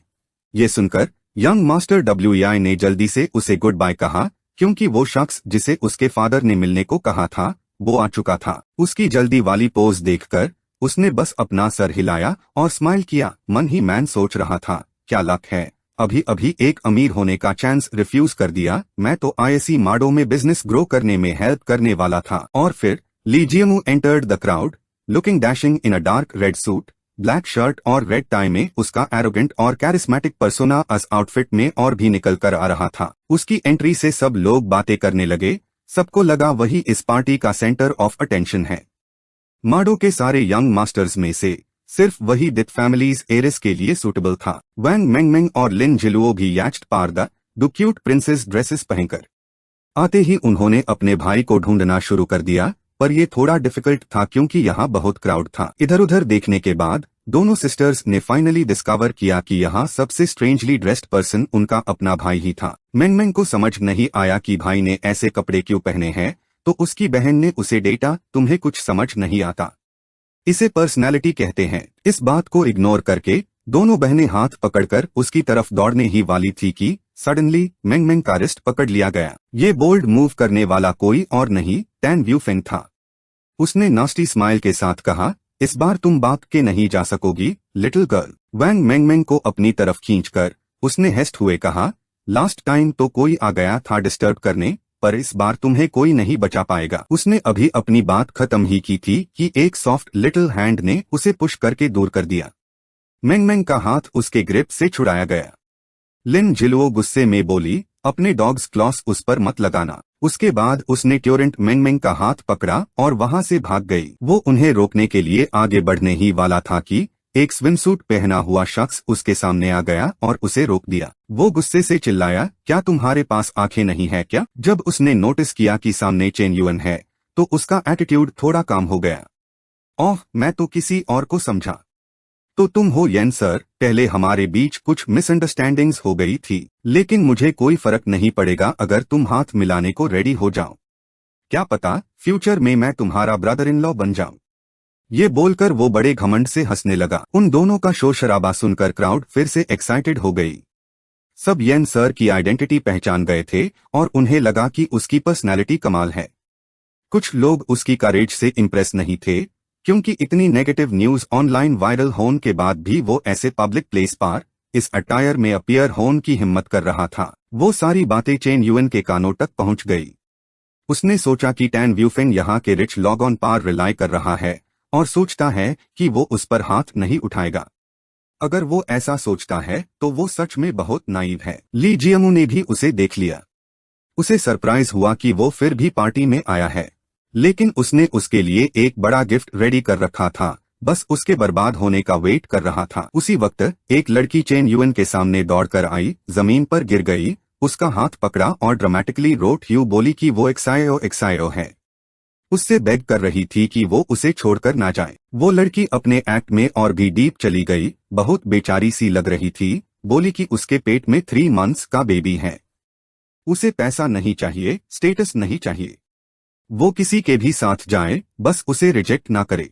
ये सुनकर यंग मास्टर WEI ने जल्दी से उसे गुड बाय कहा, क्योंकि वो शख्स जिसे उसके फादर ने मिलने को कहा था वो आ चुका था। उसकी जल्दी वाली पोज देखकर उसने बस अपना सर हिलाया और स्माइल किया। मन ही मन सोच रहा था, क्या लक है, अभी अभी एक अमीर होने का चांस रिफ्यूज कर दिया। मैं तो ISE माडो में बिजनेस ग्रो करने में हेल्प करने वाला था। और फिर Li Jiangu entered the crowd looking dashing in a dark red suit, black shirt और रेड टाई में उसका एरोगेंट और कैरिस्मेटिक पर्सोना अस आउटफिट में और भी निकल कर आ रहा था। उसकी एंट्री से सब लोग बातें करने लगे, सबको लगा वही इस पार्टी का सेंटर ऑफ अटेंशन है। माडो के सारे यंग मास्टर्स में से सिर्फ वही दिट फैमिलीज एरिस के लिए सूटेबल था। वैंग मेंगमेंग और लिन जिलुओ भी याcht पार द क्यूट प्रिंसेस ड्रेसेस पहनकर आते ही उन्होंने अपने भाई को ढूंढना शुरू कर दिया, पर ये थोड़ा डिफिकल्ट था क्योंकि यहाँ बहुत क्राउड था। इधर उधर देखने के बाद दोनों सिस्टर्स ने फाइनली डिस्कवर किया कि यहाँ सबसे स्ट्रेंजली ड्रेस्ड पर्सन उनका अपना भाई ही था। मेंगमेंग को समझ नहीं आया कि भाई ने ऐसे कपड़े क्यों पहने हैं, तो उसकी बहन ने उसे डेटा, तुम्हें कुछ समझ नहीं आता, इसे पर्सनैलिटी कहते हैं। इस बात को इग्नोर करके दोनों बहनें हाथ पकड़कर उसकी तरफ दौड़ने ही वाली थी कि सडनली मेंगमेंग का रिस्ट पकड़ लिया गया। ये बोल्ड मूव करने वाला कोई और नहीं टैन व्यूफेंग था। उसने नास्टी स्माइल के साथ कहा, इस बार तुम भाग के नहीं जा सकोगी लिटिल गर्ल। वैंग मेंगमेंग को अपनी तरफ खींचकर उसने हेस्ट हुए कहा, लास्ट टाइम तो कोई आ गया था डिस्टर्ब करने, पर इस बार तुम्हें कोई नहीं बचा पाएगा। उसने अभी अपनी बात खत्म ही की थी कि एक सॉफ्ट लिटिल हैंड ने उसे पुश करके दूर कर दिया। मेंगमेंग का हाथ उसके ग्रिप से छुड़ाया गया। लिन जिलुओ गुस्से में बोली, अपने डॉग्स क्लॉस उस पर मत लगाना। उसके बाद उसने ट्यूरेंट मेंगमेंग का हाथ पकड़ा और वहां से भाग गई। वो उन्हें रोकने के लिए आगे बढ़ने ही वाला था कि एक स्विमसूट पहना हुआ शख्स उसके सामने आ गया और उसे रोक दिया। वो गुस्से से चिल्लाया, क्या तुम्हारे पास आंखें नहीं है क्या? जब उसने नोटिस किया कि सामने चेन युअन है तो उसका एटीट्यूड थोड़ा काम हो गया। ओह, मैं तो किसी और को समझा। तो तुम हो येन सर, पहले हमारे बीच कुछ मिसअंडरस्टैंडिंग्स हो गई थी, लेकिन मुझे कोई फर्क नहीं पड़ेगा अगर तुम हाथ मिलाने को रेडी हो जाओ। क्या पता फ्यूचर में मैं तुम्हारा ब्रदर इन लॉ बन जाऊं। ये बोलकर वो बड़े घमंड से हंसने लगा। उन दोनों का शोर शराबा सुनकर क्राउड फिर से एक्साइटेड हो गई। सब येन सर की आइडेंटिटी पहचान गए थे और उन्हें लगा कि उसकी पर्सनैलिटी कमाल है। कुछ लोग उसकी करेज से इम्प्रेस नहीं थे, क्योंकि इतनी नेगेटिव न्यूज ऑनलाइन वायरल होने के बाद भी वो ऐसे पब्लिक प्लेस पर इस अटायर में अपीयर होने की हिम्मत कर रहा था। वो सारी बातें चेन युएन के कानों तक पहुंच गई। उसने सोचा कि टैन व्यूफेंग यहाँ के रिच लॉगॉन पर रिलाई कर रहा है और सोचता है कि वो उस पर हाथ नहीं उठाएगा। अगर वो ऐसा सोचता है तो वो सच में बहुत नाइव है। ली जियमू ने भी उसे देख लिया। उसे सरप्राइज हुआ कि वो फिर भी पार्टी में आया है, लेकिन उसने उसके लिए एक बड़ा गिफ्ट रेडी कर रखा था, बस उसके बर्बाद होने का वेट कर रहा था। उसी वक्त एक लड़की चेन युएन के सामने दौड़कर आई, जमीन पर गिर गई, उसका हाथ पकड़ा और ड्रामेटिकली रोट यू बोली कि वो एक्सायो है। उससे बेग कर रही थी कि वो उसे छोड़कर ना जाए। वो लड़की अपने एक्ट में और भी डीप चली गई, बहुत बेचारी सी लग रही थी, बोली कि उसके पेट में 3 मंथ्स का बेबी है। उसे पैसा नहीं चाहिए, स्टेटस नहीं चाहिए, वो किसी के भी साथ जाए, बस उसे रिजेक्ट ना करे।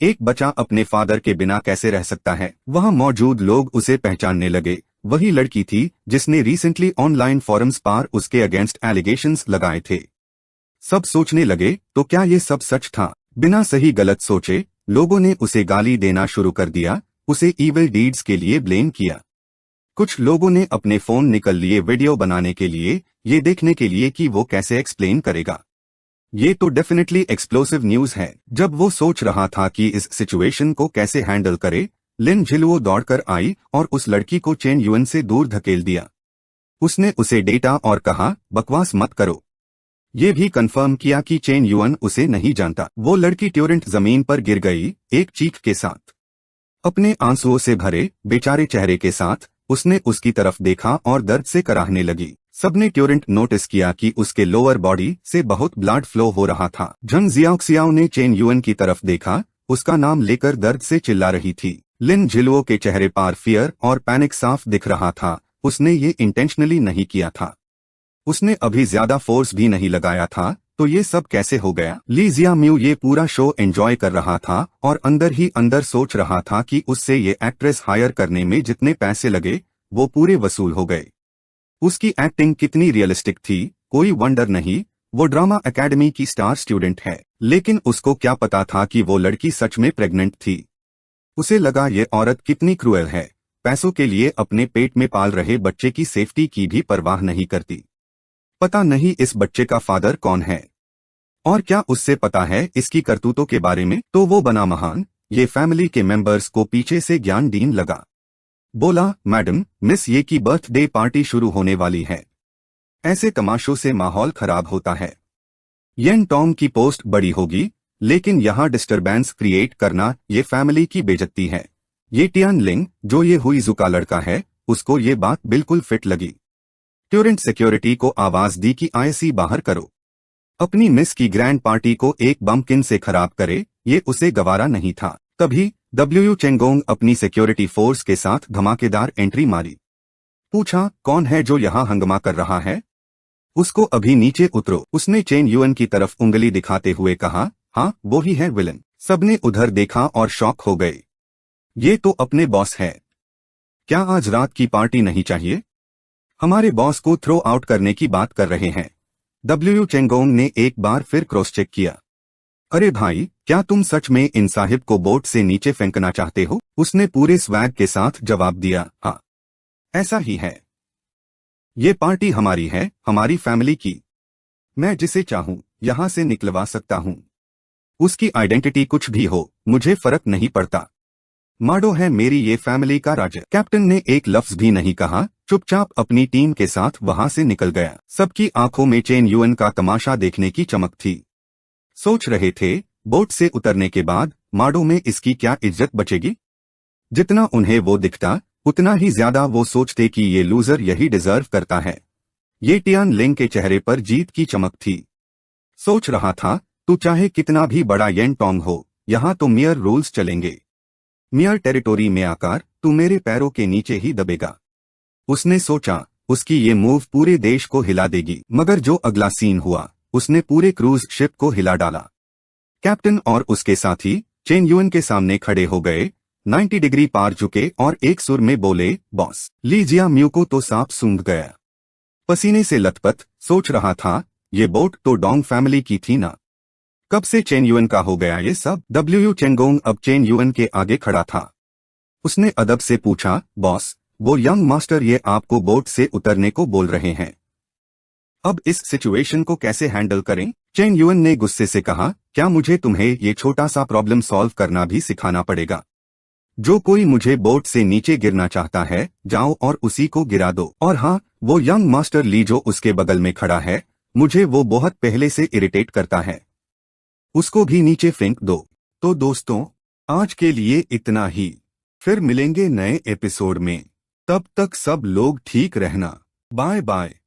एक बच्चा अपने फादर के बिना कैसे रह सकता है। वहां मौजूद लोग उसे पहचानने लगे। वही लड़की थी जिसने रिसेंटली ऑनलाइन फोरम्स पर उसके अगेंस्ट एलिगेशंस लगाए थे। सब सोचने लगे तो क्या ये सब सच था। बिना सही गलत सोचे लोगों ने उसे गाली देना शुरू कर दिया, उसे इविल डीड्स के लिए ब्लेम किया। कुछ लोगों ने अपने फोन निकल लिए वीडियो बनाने के लिए, ये देखने के लिए कि वो कैसे एक्सप्लेन करेगा। ये तो डेफिनेटली एक्सप्लोसिव न्यूज है। जब वो सोच रहा था कि इस सिचुएशन को कैसे हैंडल करे, लिन झिलुओ दौड़कर आई और उस लड़की को चेन युएन से दूर धकेल दिया। उसने उसे डेटा और कहा, बकवास मत करो। ये भी कंफर्म किया कि चेन युएन उसे नहीं जानता। वो लड़की ट्यूरेंट जमीन पर गिर गई, एक चीख के साथ। अपने आंसुओं से भरे बेचारे चेहरे के साथ उसने उसकी तरफ देखा और दर्द से कराहने लगी। सबने ट्यूरेंट नोटिस किया कि उसके लोअर बॉडी से बहुत ब्लड फ्लो हो रहा था। झंग जियाओक्सियाओ ने चेन युएन की तरफ देखा, उसका नाम लेकर दर्द से चिल्ला रही थी। लिन झिलुओ के चेहरे पर फियर और पैनिक साफ दिख रहा था। उसने ये इंटेंशनली नहीं किया था, उसने अभी ज्यादा फोर्स भी नहीं लगाया था, तो ये सब कैसे हो गया। ली जियाम्यू ये पूरा शो एंजॉय कर रहा था और अंदर ही अंदर सोच रहा था कि उससे ये एक्ट्रेस हायर करने में जितने पैसे लगे वो पूरे वसूल हो गए। उसकी एक्टिंग कितनी रियलिस्टिक थी, कोई वंडर नहीं, वो ड्रामा एकेडमी की स्टार स्टूडेंट है। लेकिन उसको क्या पता था कि वो लड़की सच में प्रेग्नेंट थी। उसे लगा ये औरत कितनी क्रूएल है, पैसों के लिए अपने पेट में पाल रहे बच्चे की सेफ्टी की भी परवाह नहीं करती। पता नहीं इस बच्चे का फादर कौन है, और क्या उससे पता है इसकी करतूतों के बारे में। तो वो बना महान, ये फैमिली के मेंबर्स को पीछे से ज्ञान दीन लगा। बोला, मैडम मिस ये की बर्थडे पार्टी शुरू होने वाली है। ऐसे तमाशों से माहौल खराब होता है। येन टोंग की पोस्ट बड़ी होगी, लेकिन यहाँ डिस्टरबेंस क्रिएट करना ये फैमिली की बेइज्जती है। ये टियान लिंग जो ये हुईजू का लड़का है, उसको ये बात बिल्कुल फिट लगी। ट्यूरेंट सिक्योरिटी को आवाज दी कि आईसी बाहर करो। अपनी मिस की ग्रैंड पार्टी को एक बमकिन से खराब करे, ये उसे गवारा नहीं था। तभी डब्ल्यू चेंगोंग अपनी सिक्योरिटी फोर्स के साथ धमाकेदार एंट्री मारी। पूछा, कौन है जो यहाँ हंगामा कर रहा है? उसको अभी नीचे उतरो। उसने चेन युएन की तरफ उंगली दिखाते हुए कहा, हाँ वो ही है विलन। सबने उधर देखा और शॉक हो गए। ये तो अपने बॉस है। क्या आज रात की पार्टी नहीं चाहिए? हमारे बॉस को थ्रो आउट करने की बात कर रहे हैं। डब्ल्यू चेंगोंग ने एक बार फिर क्रॉस चेक किया। अरे भाई, क्या तुम सच में इन साहिब को बोट से नीचे फेंकना चाहते हो? उसने पूरे स्वैग के साथ जवाब दिया, हाँ ऐसा ही है। ये पार्टी हमारी है, हमारी फैमिली की। मैं जिसे चाहूं यहां से निकलवा सकता हूं। उसकी आइडेंटिटी कुछ भी हो, मुझे फर्क नहीं पड़ता। माडो है मेरी ये फैमिली का राजा। कैप्टन ने एक लफ्ज भी नहीं कहा, चुपचाप अपनी टीम के साथ वहां से निकल गया। सबकी आंखों में चेन युएन का तमाशा देखने की चमक थी। सोच रहे थे, बोट से उतरने के बाद माडो में इसकी क्या इज्जत बचेगी। जितना उन्हें वो दिखता, उतना ही ज्यादा वो सोचते कि ये लूजर यही डिजर्व करता है। ये टियान लिंग के चेहरे पर जीत की चमक थी। सोच रहा था, तू चाहे कितना भी बड़ा येन टोंग हो, यहाँ तो मेयर रूल्स चलेंगे। मियर टेरिटोरी में आकर तू मेरे पैरों के नीचे ही दबेगा। उसने सोचा उसकी ये मूव पूरे देश को हिला देगी, मगर जो अगला सीन हुआ उसने पूरे क्रूज शिप को हिला डाला। कैप्टन और उसके साथी चेन युएन के सामने खड़े हो गए, 90 डिग्री पार झुके और एक सुर में बोले, बॉस। ली जियाम्यू को तो सांप सूंघ गया। पसीने से लथपथ सोच रहा था, ये बोट तो डोंग फैमिली की थी ना, कब से चेन युएन का हो गया ये सब। डब्ल्यू चेंगोंग अब चेन युएन के आगे खड़ा था। उसने अदब से पूछा, बॉस, वो यंग मास्टर ये आपको बोट से उतरने को बोल रहे हैं, अब इस सिचुएशन को कैसे हैंडल करें। चेन युएन ने गुस्से से कहा, क्या मुझे तुम्हें ये छोटा सा प्रॉब्लम सॉल्व करना भी सिखाना पड़ेगा। जो कोई मुझे बोट से नीचे गिरना चाहता है, जाओ और उसी को गिरा दो। और हाँ, वो यंग मास्टर ली जो उसके बगल में खड़ा है, मुझे वो बहुत पहले से इरिटेट करता है, उसको भी नीचे फेंक दो। तो दोस्तों, आज के लिए इतना ही, फिर मिलेंगे नए एपिसोड में। तब तक सब लोग ठीक रहना। Bye bye.